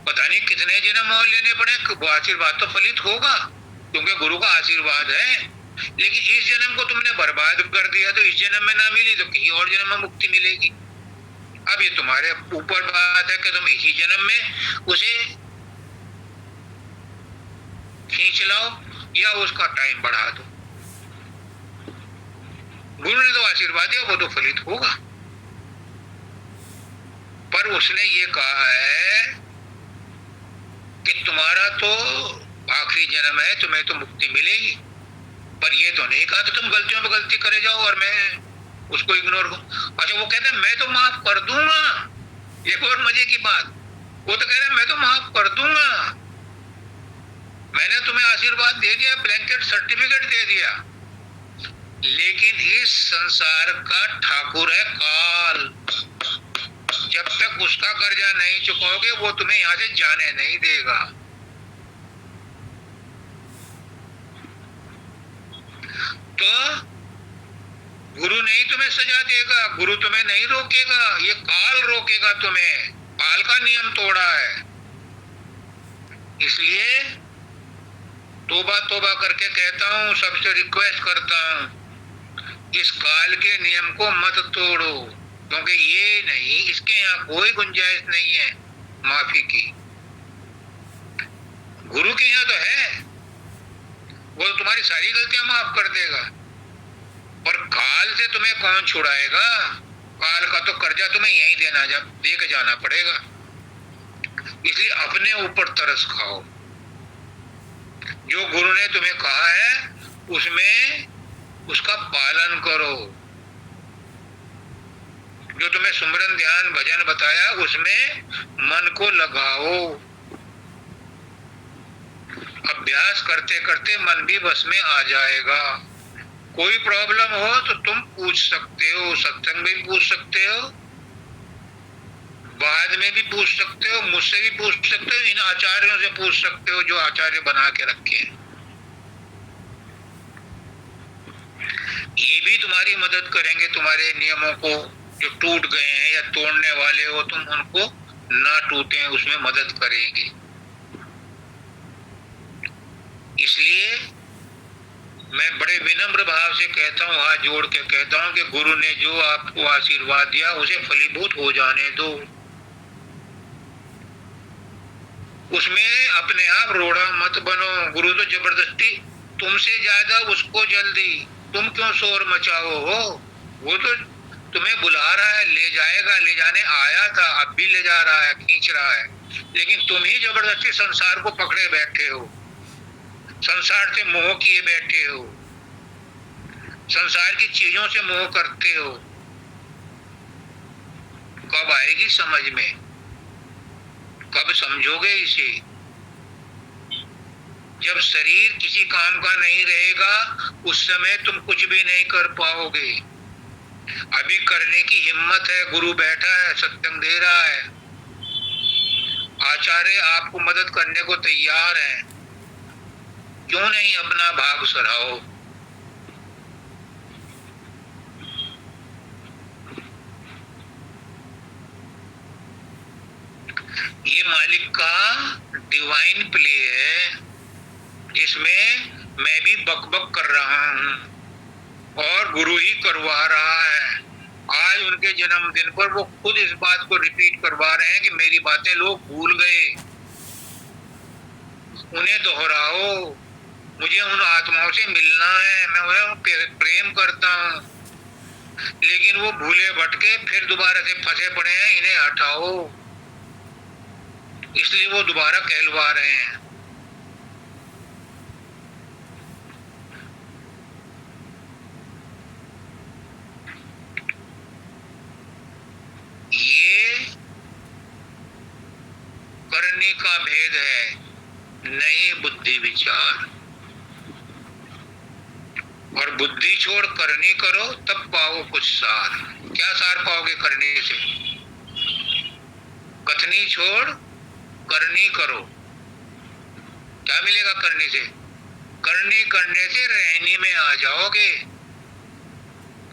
पता नहीं कितने जन्म और लेने पड़े, वो आशीर्वाद तो फलित होगा, क्योंकि गुरु का आशीर्वाद है। लेकिन इस जन्म को तुमने बर्बाद कर दिया, तो इस जन्म में ना मिली तो किसी और जन्म में मुक्ति मिलेगी। अब ये तुम्हारे ऊपर बात है कि तुम इसी जन्म में उसे खींच लाओ या उसका टाइम बढ़ा दो। गुरु ने तो आशीर्वाद दिया, वो तो फलित होगा। पर उसने ये कहा है कि तुम्हारा तो आखिरी जन्म है, तुम्हें तो मुक्ति मिलेगी। पर ये तो नहीं कहा कि तुम गलतियों पे गलती करे जाओ और मैं उसको इग्नोर करूं। अच्छा, वो कहते हैं मैं तो माफ कर दूंगा। एक और मजे की बात, वो तो कह रहे हैं मैं तो माफ कर दूंगा, मैंने तुम्हें आशीर्वाद दे दिया, ब्लैंकेट सर्टिफिकेट दे दिया, लेकिन इस संसार का ठाकुर है काल। जब तक उसका कर्जा नहीं चुकाओगे वो तुम्हें यहां से जाने नहीं देगा। तो गुरु नहीं तुम्हें सजा देगा, गुरु तुम्हें नहीं रोकेगा, ये काल रोकेगा तुम्हें। काल का नियम तोड़ा है। इसलिए तोबा तोबा करके कहता हूं, सबसे रिक्वेस्ट करता हूं, इस काल के नियम को मत तोड़ो, क्योंकि ये नहीं, इसके यहाँ कोई गुंजाइश नहीं है माफी की। गुरु के यहाँ तो है, वो तुम्हारी सारी गलतियां माफ कर देगा। पर काल से तुम्हें कौन छुड़ाएगा? काल का तो कर्जा तुम्हें यहीं दे के जाना पड़ेगा। इसलिए अपने ऊपर तरस खाओ। जो गुरु ने तुम्हें कहा है उसमें उसका पालन करो। जो तुम्हें सुमरन ध्यान भजन बताया उसमें मन को लगाओ। अभ्यास करते करते मन भी बस में आ जाएगा। कोई प्रॉब्लम हो तो तुम पूछ सकते हो, सत्संग में भी पूछ सकते हो, बाद में भी पूछ सकते हो, मुझसे भी पूछ सकते हो, इन आचार्यों से पूछ सकते हो जो आचार्य बना के रखे हैं। ये भी तुम्हारी मदद करेंगे, तुम्हारे नियमों को जो टूट गए हैं या तोड़ने वाले हो तुम, उनको ना टूटे उसमें मदद करेंगे। इसलिए मैं बड़े विनम्र भाव से कहता हूँ, हाथ जोड़ के कहता हूँ कि गुरु ने जो आपको आशीर्वाद दिया उसे फलीभूत हो जाने दो। उसमें अपने आप रोड़ा मत बनो। गुरु तो जबरदस्ती तुमसे ज्यादा उसको जल्दी, तुम क्यों शोर मचाओ हो? वो तो तुम्हें बुला रहा है, ले जाएगा, ले जाने आया था, अब भी ले जा रहा है, खींच रहा है, लेकिन तुम ही जबरदस्ती संसार को पकड़े बैठे हो, संसार से मोह किए बैठे हो, संसार की चीजों से मोह करते हो। कब आएगी समझ में? कब समझोगे इसे? जब शरीर किसी काम का नहीं रहेगा उस समय तुम कुछ भी नहीं कर पाओगे। अभी करने की हिम्मत है, गुरु बैठा है, सत्संग दे रहा है, आचार्य आपको मदद करने को तैयार है, क्यों नहीं अपना भाग सराहो? ये मालिक का डिवाइन प्ले है जिसमें मैं भी बकबक कर रहा हूं और गुरु ही करवा रहा है। आज उनके जन्मदिन पर वो खुद इस बात को रिपीट करवा रहे हैं कि मेरी बातें लोग भूल गए, उन्हें दोहराओ, मुझे उन आत्माओं से मिलना है, मैं उन्हें प्रेम करता हूं, लेकिन वो भूले भटके फिर दोबारा से फंसे पड़े हैं, इन्हें हटाओ। इसलिए वो दोबारा कहलवा रहे हैं। ये करने का भेद है, नहीं बुद्धि विचार। और बुद्धि छोड़ करनी करो तब पाओ कुछ सार। क्या सार पाओगे करने से? कथनी छोड़ करनी करो, क्या मिलेगा करने से? करनी करने से रहनी में आ जाओगे।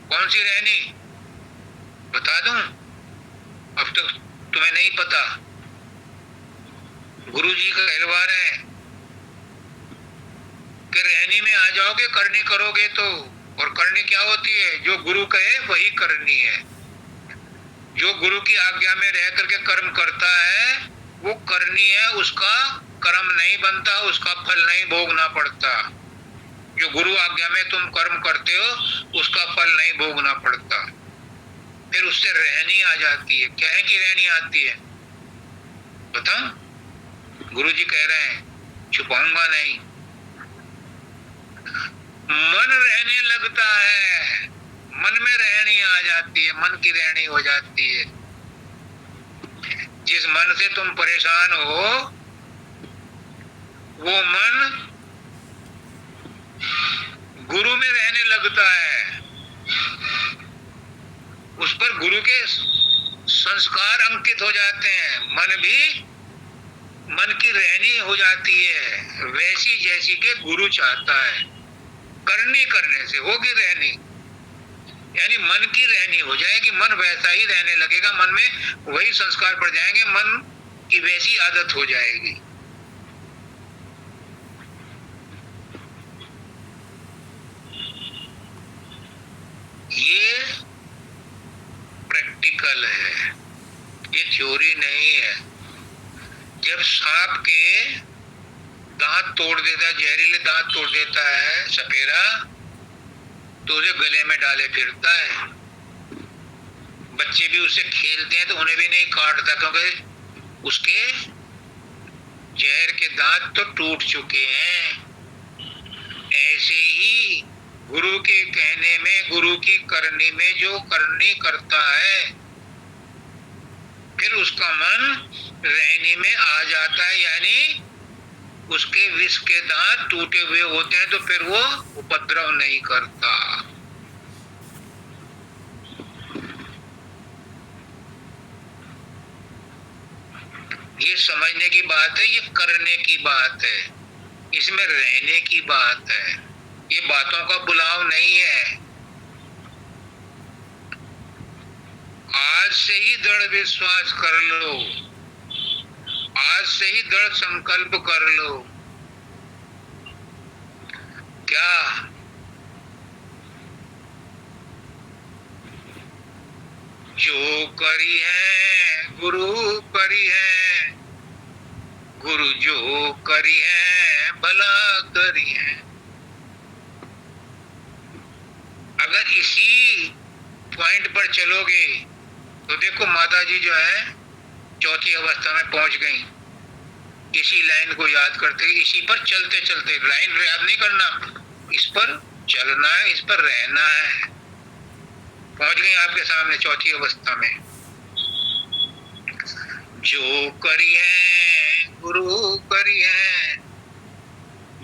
कौन सी रहनी बता दूं? अब तक तुम्हें नहीं पता, गुरुजी का कहलवा रहे हैं कि रहनी में आ जाओगे करनी करोगे तो। और करनी क्या होती है? जो गुरु कहे वही करनी है। जो गुरु की आज्ञा में रह करके कर्म करता है वो करनी है, उसका कर्म नहीं बनता, उसका फल नहीं भोगना पड़ता। जो गुरु आज्ञा में तुम कर्म करते हो उसका फल नहीं भोगना पड़ता। फिर उससे रहनी आ जाती है। क्या है कि रहनी आती है? बताओ। गुरु जी कह रहे हैं छुपाऊंगा नहीं। मन रहने लगता है, मन में रहनी आ जाती है, मन की रहनी हो जाती है। जिस मन से तुम परेशान हो वो मन गुरु में रहने लगता है। उस पर गुरु के संस्कार अंकित हो जाते हैं। मन भी मन की रहनी हो जाती है वैसी जैसी के गुरु चाहता है। करनी करने से होगी रहनी, यानी मन की रहनी हो जाएगी, मन वैसा ही रहने लगेगा, मन में वही संस्कार पड़ जाएंगे, मन की वैसी आदत हो जाएगी। ये प्रैक्टिकल है, ये थ्योरी नहीं है। जब सांप के दांत तोड़ देता है, जहरीले दांत तोड़ देता है सपेरा, तो उसे गले में डाले फिरता है। बच्चे भी उससे खेलते हैं तो उन्हें भी नहीं काटता, क्योंकि उसके जहर के दांत तो टूट चुके हैं। ऐसे ही गुरु के कहने में, गुरु की करनी में जो करनी करता है, फिर उसका मन रहनी में आ जाता है, यानी उसके विष के दांत टूटे हुए होते हैं तो फिर वो उपद्रव नहीं करता। ये समझने की बात है, ये करने की बात है, इसमें रहने की बात है। ये बातों का बुलाव नहीं है। आज से ही दृढ़ विश्वास कर लो, आज से ही दृढ़ संकल्प कर लो। क्या जो करी है गुरु करी है, गुरु जो करी है भला करी है। अगर इसी पॉइंट पर चलोगे तो देखो माता जी जो है चौथी अवस्था में पहुंच गई। इसी लाइन को याद करते, इसी पर चलते चलते, लाइन याद नहीं करना, इस पर चलना है, इस पर रहना है। पहुंच गई आपके सामने चौथी अवस्था में। जो करी है गुरु करी है,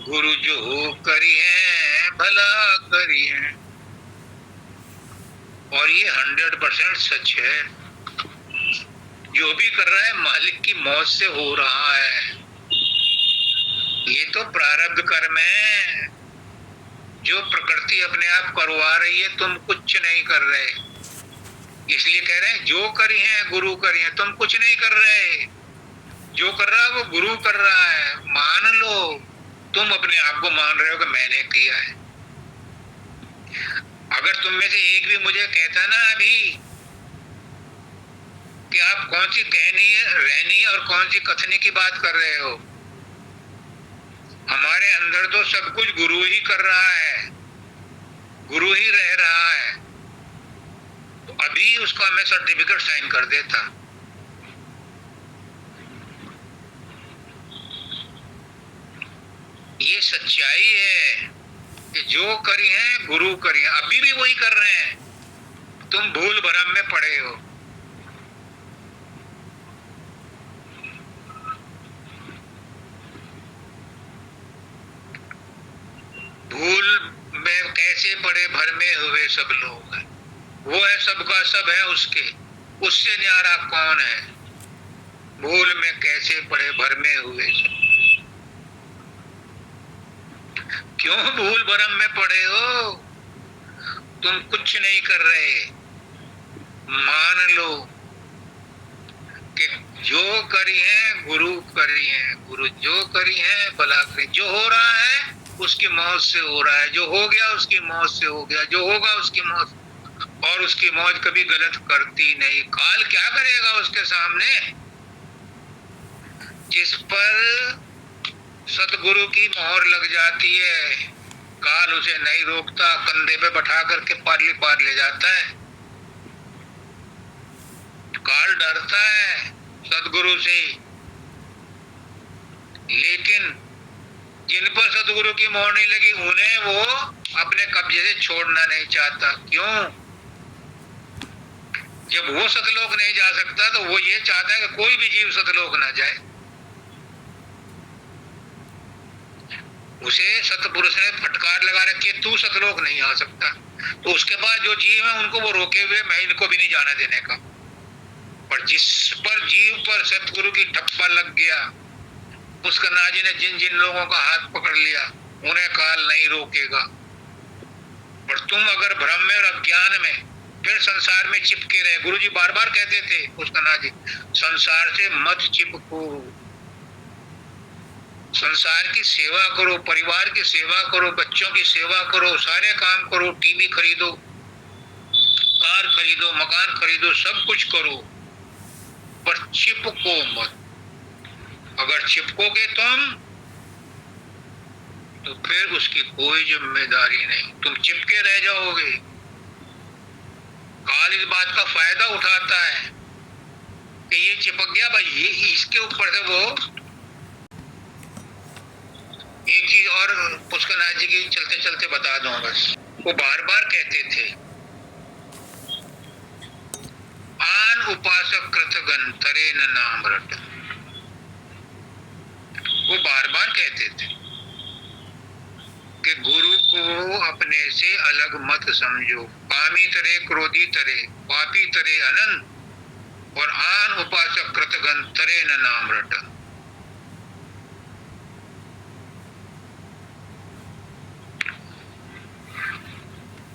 गुरु जो करी है भला करी है। और ये 100% सच है। जो भी कर रहा है मालिक की मौत से हो रहा है। ये तो प्रारब्ध कर्म है जो प्रकृति अपने आप करवा रही है, तुम कुछ नहीं कर रहे। इसलिए कह रहे हैं जो करी है गुरु करी है, तुम कुछ नहीं कर रहे। जो कर रहा है वो गुरु कर रहा है। मान लो, तुम अपने आप को मान रहे हो कि मैंने किया है। अगर तुम में से एक भी मुझे कहता ना अभी कि आप कौन सी कहनी रहनी और कौन सी कथनी की बात कर रहे हो, हमारे अंदर तो सब कुछ गुरु ही कर रहा है, गुरु ही रह रहा है, तो अभी उसका मैं सर्टिफिकेट साइन कर देता। ये सच्चाई है कि जो करी है गुरु करी है, अभी भी वही कर रहे हैं। तुम भूल भरम में पड़े हो। भूल में कैसे पड़े भरमे हुए सब लोग हैं। वो है सबका सब है उसके, उससे न्यारा कौन है। भूल में कैसे पड़े भरमे हुए सब। क्यों भूल भरम में पड़े हो? तुम कुछ नहीं कर रहे। मान लो कि जो करी है गुरु करी है, गुरु जो करी है भला करी। जो हो रहा है उसकी मौत से हो रहा है, जो हो गया उसकी मौत से हो गया, जो होगा उसकी मौत। और उसकी मौज कभी गलत करती नहीं। काल क्या करेगा उसके सामने? जिस पर सतगुरु की मोहर लग जाती है, काल उसे नहीं रोकता, कंधे पे बैठा करके पार ले जाता है। काल डरता है सतगुरु से, लेकिन जिन पर सतगुरु की मोहर नहीं लगी उन्हें वो अपने कब्जे से छोड़ना नहीं चाहता। क्यों? जब वो सतलोक नहीं जा सकता तो वो ये चाहता है कि कोई भी जीव सतलोक ना जाए। उसे सतपुरुष ने फटकार लगा रखी है, तू सतलोक नहीं आ सकता। तो उसके बाद जो जीव है उनको वो रोके हुए, मैं इनको भी नहीं जाने देने का। पर जिस पर जीव पर सतगुरु की ठप्पा लग गया, पुष्करनाथ जी ने जिन जिन लोगों का हाथ पकड़ लिया उन्हें काल नहीं रोकेगा। पर तुम अगर भ्रम में और अज्ञान में फिर संसार में चिपके रहे, गुरु जी बार बार कहते थे पुष्करनाथ जी, संसार से मत चिपको, संसार की सेवा करो, परिवार की सेवा करो, बच्चों की सेवा करो, सारे काम करो, टीवी खरीदो, कार खरीदो, मकान खरीदो, सब कुछ करो, पर चिपको मत। अगर चिपकोगे तुम तो फिर उसकी कोई जिम्मेदारी नहीं, तुम चिपके रह जाओगे। काल इस बात का फायदा उठाता है कि ये चिपक गया भाई, ये इसके ऊपर से वो एक चीज और पुष्करनाथ जी की चलते चलते बता दूं बस। वो बार बार कहते थे, आन उपासक कृतगन तरे न नाम रट। वो बार बार कहते थे कि गुरु को अपने से अलग मत समझो, कामी तरे, क्रोधी तरे, पापी तरे अनंत, और आन उपासक कृतगन तरे न नाम रट।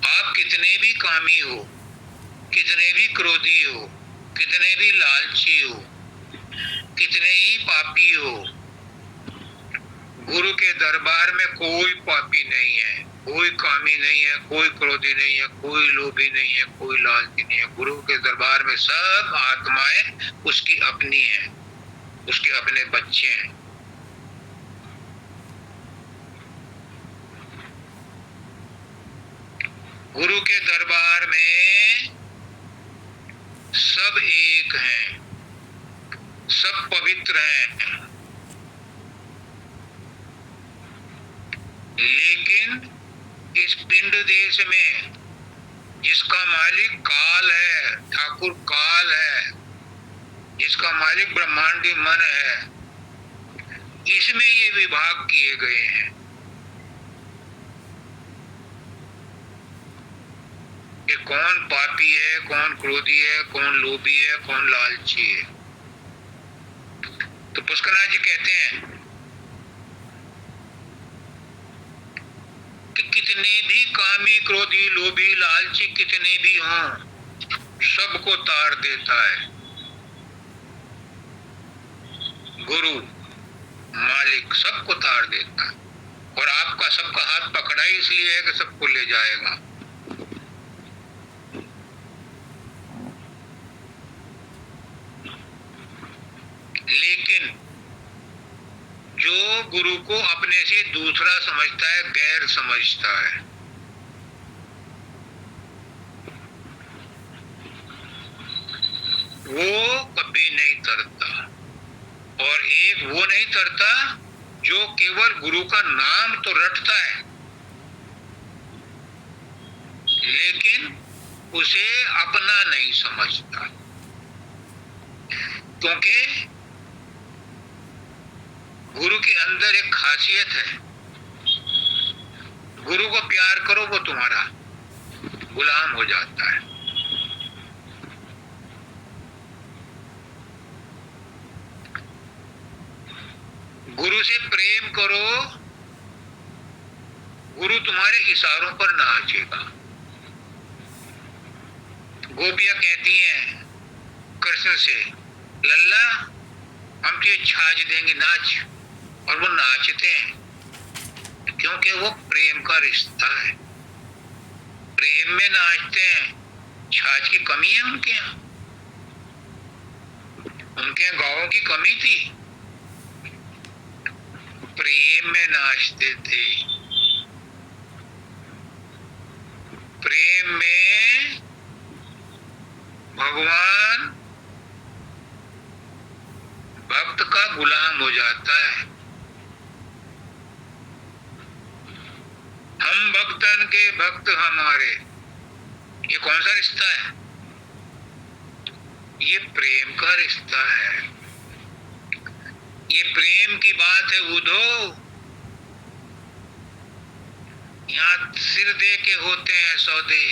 आप कितने भी कामी हो, कितने भी क्रोधी हो, कितने भी लालची हो, कितने ही पापी हो, गुरु के दरबार में कोई पापी नहीं है, कोई कामी नहीं है, कोई क्रोधी नहीं है, कोई लोभी नहीं है, कोई लालची नहीं है। गुरु के दरबार में सब आत्माएं उसकी अपनी हैं, उसके अपने बच्चे हैं। गुरु के दरबार में सब एक हैं, सब पवित्र हैं, लेकिन इस पिंड देश में जिसका मालिक काल है, ठाकुर काल है, जिसका मालिक ब्रह्मांडी मन है, इसमें ये विभाग किए गए हैं कि कौन पापी है, कौन क्रोधी है, कौन लोभी है, कौन लालची है। तो पुष्करनाथ जी कहते हैं कि कितने भी कामी, क्रोधी, लोभी, लालची कितने भी हों, सबको तार देता है गुरु, मालिक सबको तार देता है। और आपका सबका हाथ पकड़ा ही इसलिए है कि सबको ले जाएगा। लेकिन जो गुरु को अपने से दूसरा समझता है, गैर समझता है, वो कभी नहीं तरता। और एक वो नहीं तरता जो केवल गुरु का नाम तो रटता है, लेकिन उसे अपना नहीं समझता। क्योंकि गुरु के अंदर एक खासियत है, गुरु को प्यार करो वो तुम्हारा गुलाम हो जाता है। गुरु से प्रेम करो, गुरु तुम्हारे इशारों पर नाचेगा। गोपियां कहती हैं कृष्ण से, लल्ला हम तुझे छाछ देंगे, नाच। और वो नाचते हैं क्योंकि वो प्रेम का रिश्ता है, प्रेम में नाचते हैं। छाछ की कमी है उनके यहाँ? उनके यहाँ गाँवों की कमी थी? प्रेम में नाचते थे, प्रेम में भगवान भक्त का गुलाम हो जाता है। हम भक्तन के भक्त हमारे, ये कौन सा रिश्ता है? ये प्रेम का रिश्ता है। ये प्रेम की बात है उद्धव। यहाँ सिर दे के होते हैं सौदे,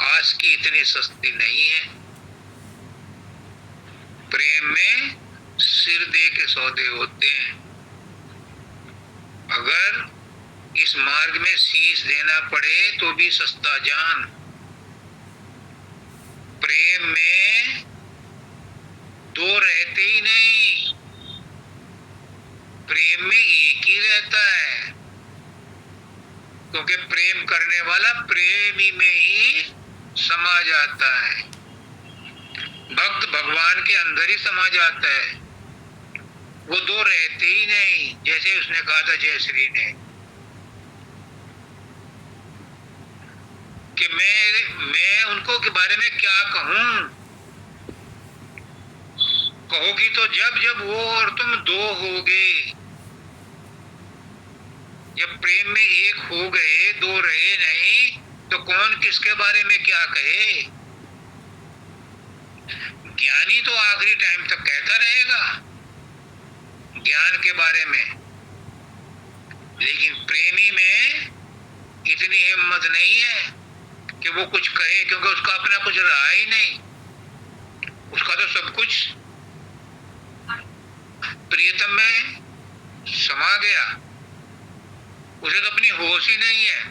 आस की इतनी सस्ती नहीं है। प्रेम में सिर दे के सौदे होते हैं। अगर इस मार्ग में शीश देना पड़े तो भी सस्ता जान। प्रेम में दो रहते ही नहीं, प्रेम में एक ही रहता है, क्योंकि प्रेम करने वाला प्रेमी में ही समा जाता है। भक्त भगवान के अंदर ही समा जाता है, वो दो रहते ही नहीं। जैसे उसने कहा था जयश्री ने कि मैं उनको के बारे में क्या कहूं, कहोगी तो जब जब वो और तुम दो होगे, जब प्रेम में एक हो गए, दो रहे नहीं, तो कौन किसके बारे में क्या कहे। ज्ञानी तो आखिरी टाइम तक कहता रहेगा ज्ञान के बारे में, लेकिन प्रेमी में इतनी हिम्मत नहीं है कि वो कुछ कहे, क्योंकि उसका अपना कुछ रहा ही नहीं। उसका तो सब कुछ प्रियतम में समा गया, उसे तो अपनी होश ही नहीं है।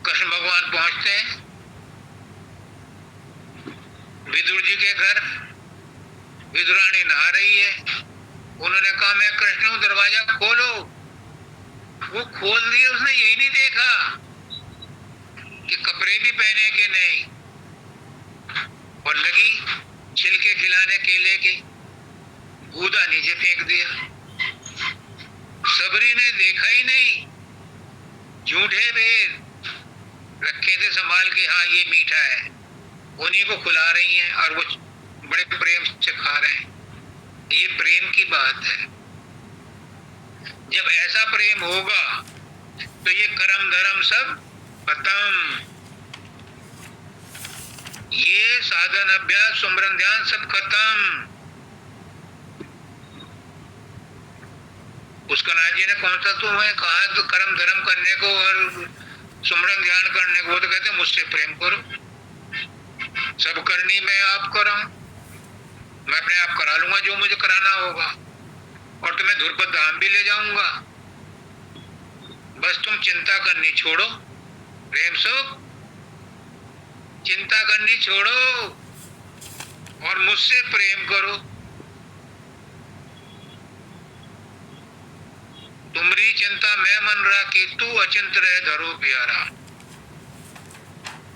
कृष्ण भगवान पहुंचते हैं विदुर जी के घर, विदुरानी नहा रही है। उन्होंने कहा मैं कृष्ण हूं, दरवाजा खोलो। वो खोल दिया, उसने यही नहीं देखा कि कपड़े भी पहने के नहीं, और लगी छिलके खिलाने केले के, गूदा नीचे फेंक दिया। सबरी ने देखा ही नहीं, झूठे भेद रखे थे संभाल के, हाँ ये मीठा है, उन्हीं को खिला रही हैं और वो बड़े प्रेम से खा रहे हैं। ये प्रेम की बात है। जब ऐसा प्रेम होगा तो ये कर्म धर्म सब खत्म, ये साधन अभ्यास सुमरन ध्यान सब खत्म। उसका नाथ जी ने कौन सा तुम्हें कहा तो कर्म धर्म करने को और सुमरन ध्यान करने को, तो कहते मुझसे प्रेम करो, सब करनी मैं आप कराऊं, मैं अपने आप करा लूंगा जो मुझे कराना होगा, और तुम्हें धुरपद धाम भी ले जाऊंगा। बस तुम चिंता करनी छोड़ो, प्रेम सुख चिंता करनी छोड़ो और मुझसे प्रेम करो। तुमरी चिंता मैं मन राखे, तू अचिंत रहे धरो प्यारा।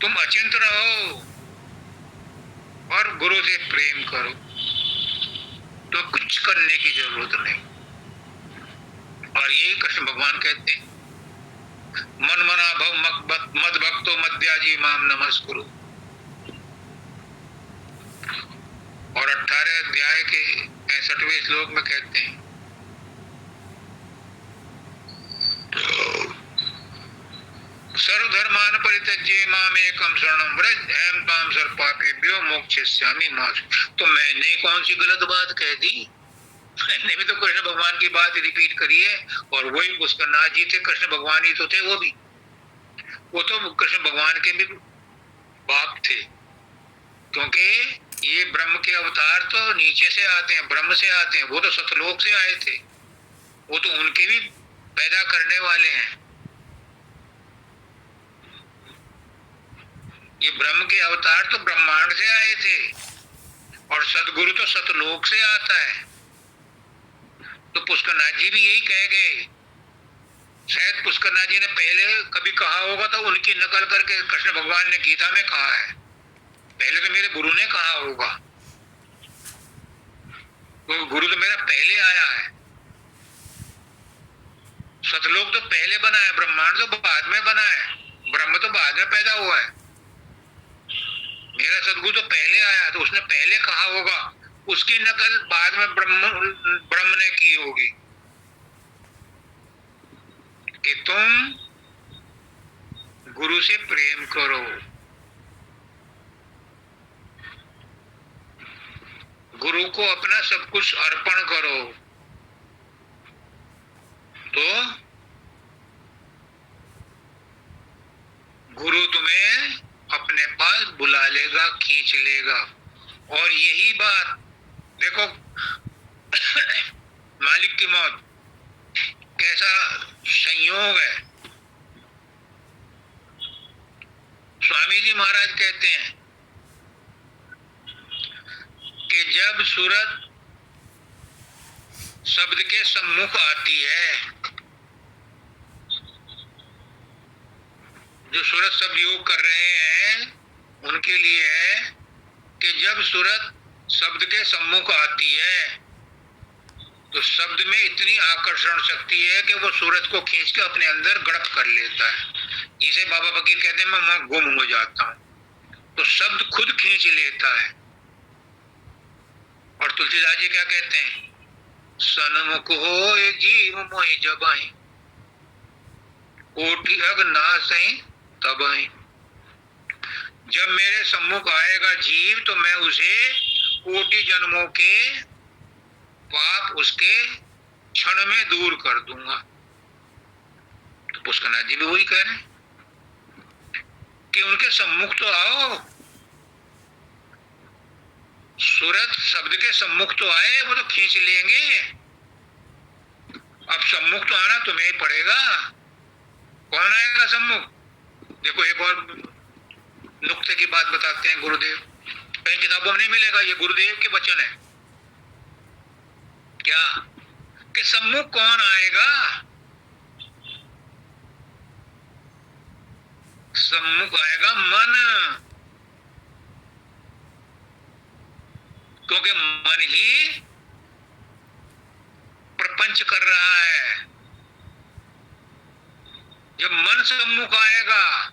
तुम अचिंत रहो और गुरु से प्रेम करो, तो कुछ करने की जरूरत नहीं। और यही कृष्ण भगवान कहते हैं, मन मना भव मद भक्तो मद्याजी माम नमस्कुरु। और 18 अध्याय के 65वें श्लोक में कहते हैं, सर्वधर्मान परित्यज्य माम एकम शरणम व्रज अहम ताम सर्वपापेभ्यो मोक्षयिष्यामि मा। तो मैंने कौन सी गलत बात कह दी? मैंने भी तो कृष्ण भगवान की बात रिपीट करी है, और वही उसका नाथ जी थे, कृष्ण भगवान ही तो थे। वो तो कृष्ण भगवान के भी बाप थे, क्योंकि ये ब्रह्म के अवतार तो नीचे से आते हैं, ब्रह्म से आते हैं। वो तो सतलोक से आए थे, वो तो उनके भी पैदा करने वाले हैं। ये ब्रह्म के अवतार तो ब्रह्मांड से आए थे, और सतगुरु तो सतलोक से आता है। तो पुष्करनाथ जी भी यही कह गए शायद पुष्करनाथ जी ने पहले कभी कहा होगा तो उनकी नकल करके कृष्ण भगवान ने गीता में कहा है। पहले तो मेरे गुरु ने कहा होगा, तो गुरु तो मेरा पहले आया है। सतलोक तो पहले बना है, ब्रह्मांड तो बाद में बना है, ब्रह्म तो बाद में पैदा हुआ है। मेरा सदगुरु तो पहले आया, तो उसने पहले कहा होगा, उसकी नकल बाद में ब्रह्म ने की होगी कि तुम गुरु से प्रेम करो, गुरु को अपना सब कुछ अर्पण करो, तो गुरु तुम्हें अपने पास बुला लेगा, खींच लेगा। और यही बात देखो मालिक की मौत कैसा संयोग है। स्वामी जी महाराज कहते हैं कि जब सूरत शब्द के सम्मुख आती है, जो सूरत शब्द योग कर रहे हैं उनके लिए है कि जब सूरत शब्द के सम्मुख आती है तो शब्द में इतनी आकर्षण शक्ति है कि वो सूरत को खींच के अपने अंदर गड़प कर लेता है। जिसे बाबा फकीर कहते हैं मैं गुम हो जाता हूं, तो शब्द खुद खींच लेता है। और तुलसीदास जी क्या कहते हैं, सन्मुख हो जीव मोहि जबहि, कोटि अग नासहि तबहि। जब मेरे सम्मुख आएगा जीव तो मैं उसे कोटि जन्मों के पाप उसके क्षण में दूर कर दूंगा। तो पुष्करनाथ जी भी वही कह रहे हैं कि उनके सम्मुख तो आओ, सूरत शब्द के सम्मुख तो आए, वो तो खींच लेंगे। अब सम्मुख तो आना तुम्हें ही पड़ेगा। कौन आएगा सम्मुख? देखो एक और नुक्ते की बात बताते हैं गुरुदेव, कहीं किताबों में नहीं मिलेगा, ये गुरुदेव के वचन है। क्या कि सम्मुख कौन आएगा? सम्मुख आएगा मन, क्योंकि मन ही प्रपंच कर रहा है। जब मन सम्मुख आएगा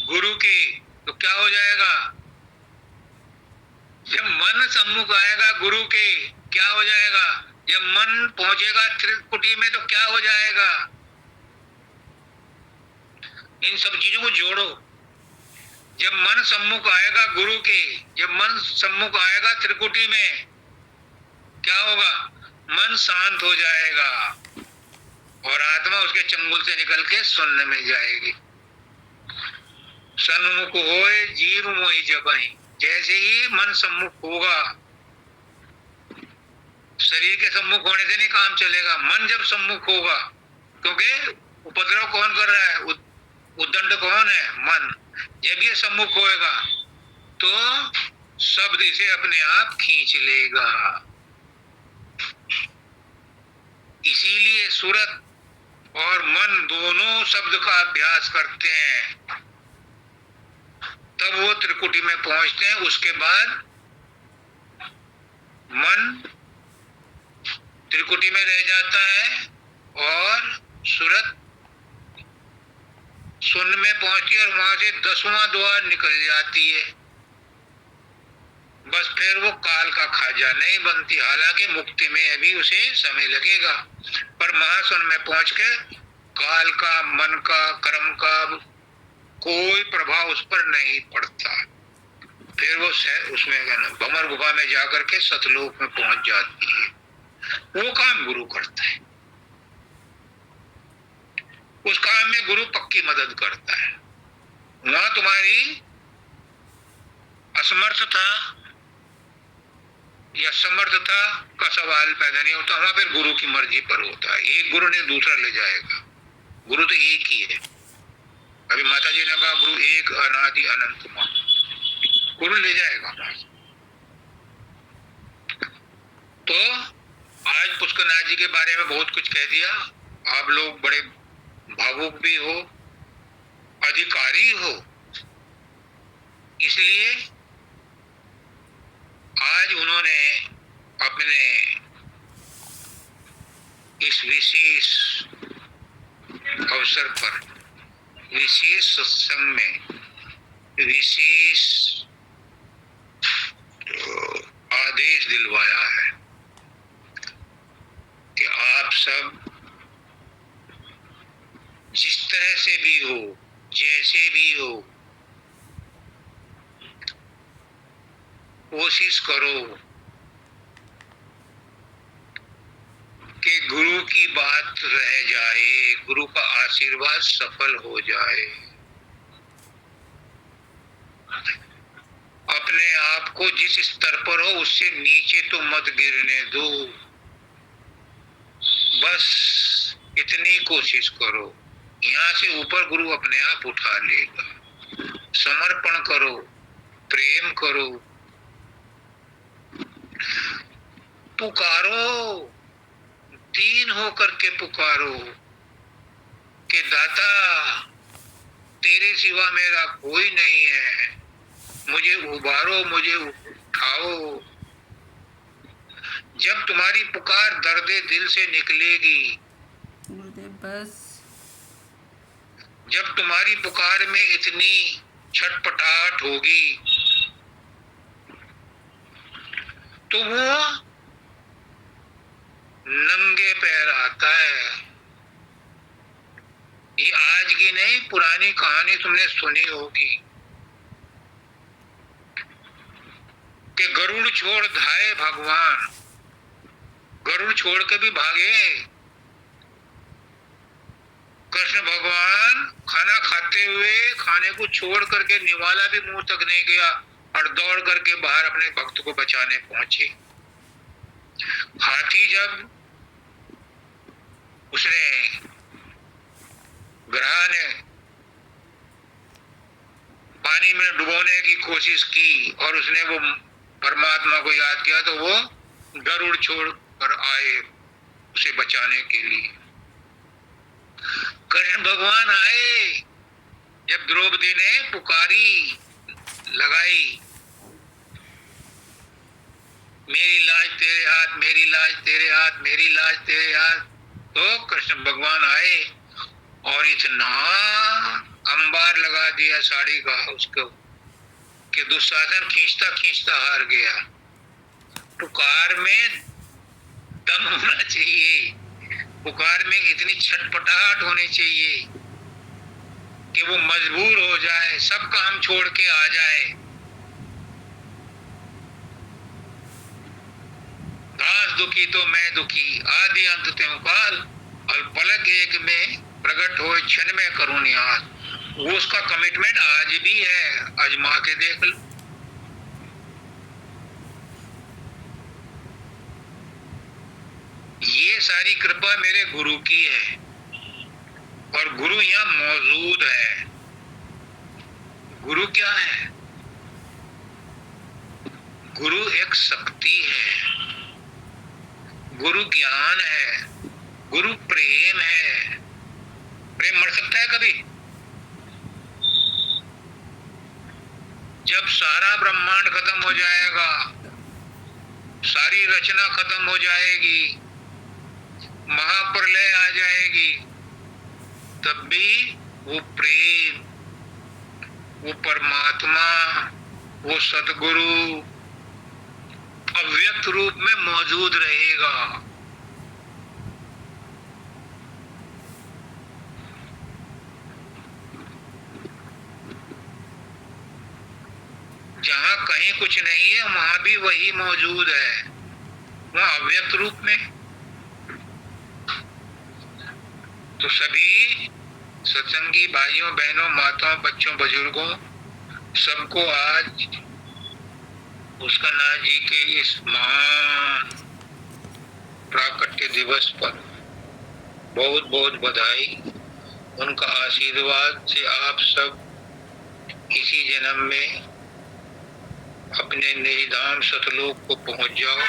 गुरु के तो क्या हो जाएगा? जब मन सम्मुख आएगा गुरु के क्या हो जाएगा? जब मन पहुंचेगा त्रिकुटी में तो क्या हो जाएगा? इन सब चीजों को जोड़ो। जब मन सम्मुख आएगा गुरु के, जब मन सम्मुख आएगा त्रिकुटी में, क्या होगा? मन शांत हो जाएगा और आत्मा उसके चंगुल से निकल के शून्य में जाएगी। सन्मुख होए जीव मोहि जबहि, जैसे ही मन सम्मुख होगा, शरीर के सम्मुख होने से नहीं काम चलेगा, मन जब सम्मुख होगा, क्योंकि उपद्रव कौन कर रहा है? उद्दंड कौन है? मन। जब ये सम्मुख होएगा तो शब्द इसे अपने आप खींच लेगा। इसीलिए सूरत और मन दोनों शब्द का अभ्यास करते हैं, तब वो त्रिकुटी में पहुंचते हैं। उसके बाद मन त्रिकुटी में रह जाता है और सूरत शून्य में पहुंचती है और वहां से 10वां द्वार निकल जाती है। बस फिर वो काल का खाजा नहीं बनती। हालांकि मुक्ति में अभी उसे समय लगेगा, पर महाशून्य में पहुंच के काल का, मन का, कर्म का कोई प्रभाव उस पर नहीं पड़ता। फिर वो उसमें भंवर गुफा में जाकर के सतलोक में पहुंच जाती है। वो काम गुरु करता है, उस काम में गुरु पक्की मदद करता है। वहां तुम्हारी असमर्थता या समर्थता का सवाल पैदा नहीं होता, वहां फिर गुरु की मर्जी पर होता है। एक गुरु ने दूसरा ले जाएगा, गुरु तो एक ही है। अभी माता जी ने कहा गुरु एक अनादि अनंत मां, गुरु ले जाएगा। तो आज पुष्करनाथ जी के बारे में बहुत कुछ कह दिया। आप लोग बड़े भावुक भी हो, अधिकारी हो, इसलिए आज उन्होंने अपने इस विशेष अवसर पर, विशेष सत्संग में, विशेष आदेश दिलवाया है कि आप सब जिस तरह से भी हो, जैसे भी हो, कोशिश करो कि गुरु की बात रह जाए, गुरु का आशीर्वाद सफल हो जाए। अपने आप को जिस स्तर पर हो उससे नीचे तो मत गिरने दो, बस इतनी कोशिश करो। यहाँ से ऊपर गुरु अपने आप उठा लेगा। समर्पण करो, प्रेम करो, पुकारो, दीन होकर के पुकारो कि दाता तेरे सिवा मेरा कोई नहीं है, मुझे उबारो, मुझे उठाओ। जब तुम्हारी पुकार दर्दे दिल से निकलेगी, बस जब तुम्हारी पुकार में इतनी छटपटाहट होगी, तो वो नंगे पैर आता है। ये आज की नहीं, पुरानी कहानी तुमने सुनी होगी कि गरुड़ छोड़ धाये भगवान, गरुड़ छोड़ के भी भागे। कृष्ण भगवान खाना खाते हुए खाने को छोड़ करके निवाला भी मुंह तक नहीं गया और दौड़ करके बाहर अपने भक्त को बचाने पहुंचे। हाथी जब उसने ग्रह ने पानी में डुबोने की कोशिश की और उसने वो परमात्मा को याद किया, तो वो गरुड़ छोड़ कर आए उसे बचाने के लिए। कृष्ण भगवान आए जब द्रौपदी ने पुकारी लगाई, मेरी लाज तेरे हाथ, मेरी लाज तेरे हाथ, मेरी लाज तेरे हाथ, तो कृष्ण भगवान आए और इतना अंबार लगा दिया साड़ी का उसको कि दुशासन खींचता खींचता हार गया। पुकार में दम होना चाहिए, पुकार में इतनी छटपटाहट होनी चाहिए कि वो मजबूर हो जाए, सब काम छोड़ के आ जाए। दास दुखी तो मैं दुखी, आदि अंत त्यों काल, और पलक एक में प्रकट हो, क्षण में करूं निहाल। वो उसका कमिटमेंट आज भी है, आजमा के देख लो। ये सारी कृपा मेरे गुरु की है और गुरु यहाँ मौजूद है। गुरु क्या है? गुरु एक शक्ति है, गुरु ज्ञान है, गुरु प्रेम है। प्रेम मर सकता है कभी? जब सारा ब्रह्मांड खत्म हो जाएगा, सारी रचना खत्म हो जाएगी, महाप्रलय आ जाएगी, तब भी वो प्रेम, वो परमात्मा, वो सतगुरु अव्यक्त रूप में मौजूद रहेगा। जहां कहीं कुछ नहीं है वहां भी वही मौजूद है, वहां अव्यक्त रूप में। तो सभी सत्संगी भाइयों बहनों माताओं बच्चों बुजुर्गों सबको आज मुस्कान जी के इस महान प्राकट्य दिवस पर बहुत बहुत बधाई। उनका आशीर्वाद से आप सब इसी जन्म में अपने निधाम सतलोक को पहुंच जाओ,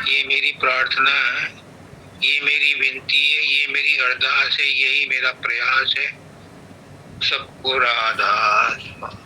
ये मेरी प्रार्थना है, ये मेरी विनती है, ये मेरी अरदास है, यही मेरा प्रयास है। सबको राधा।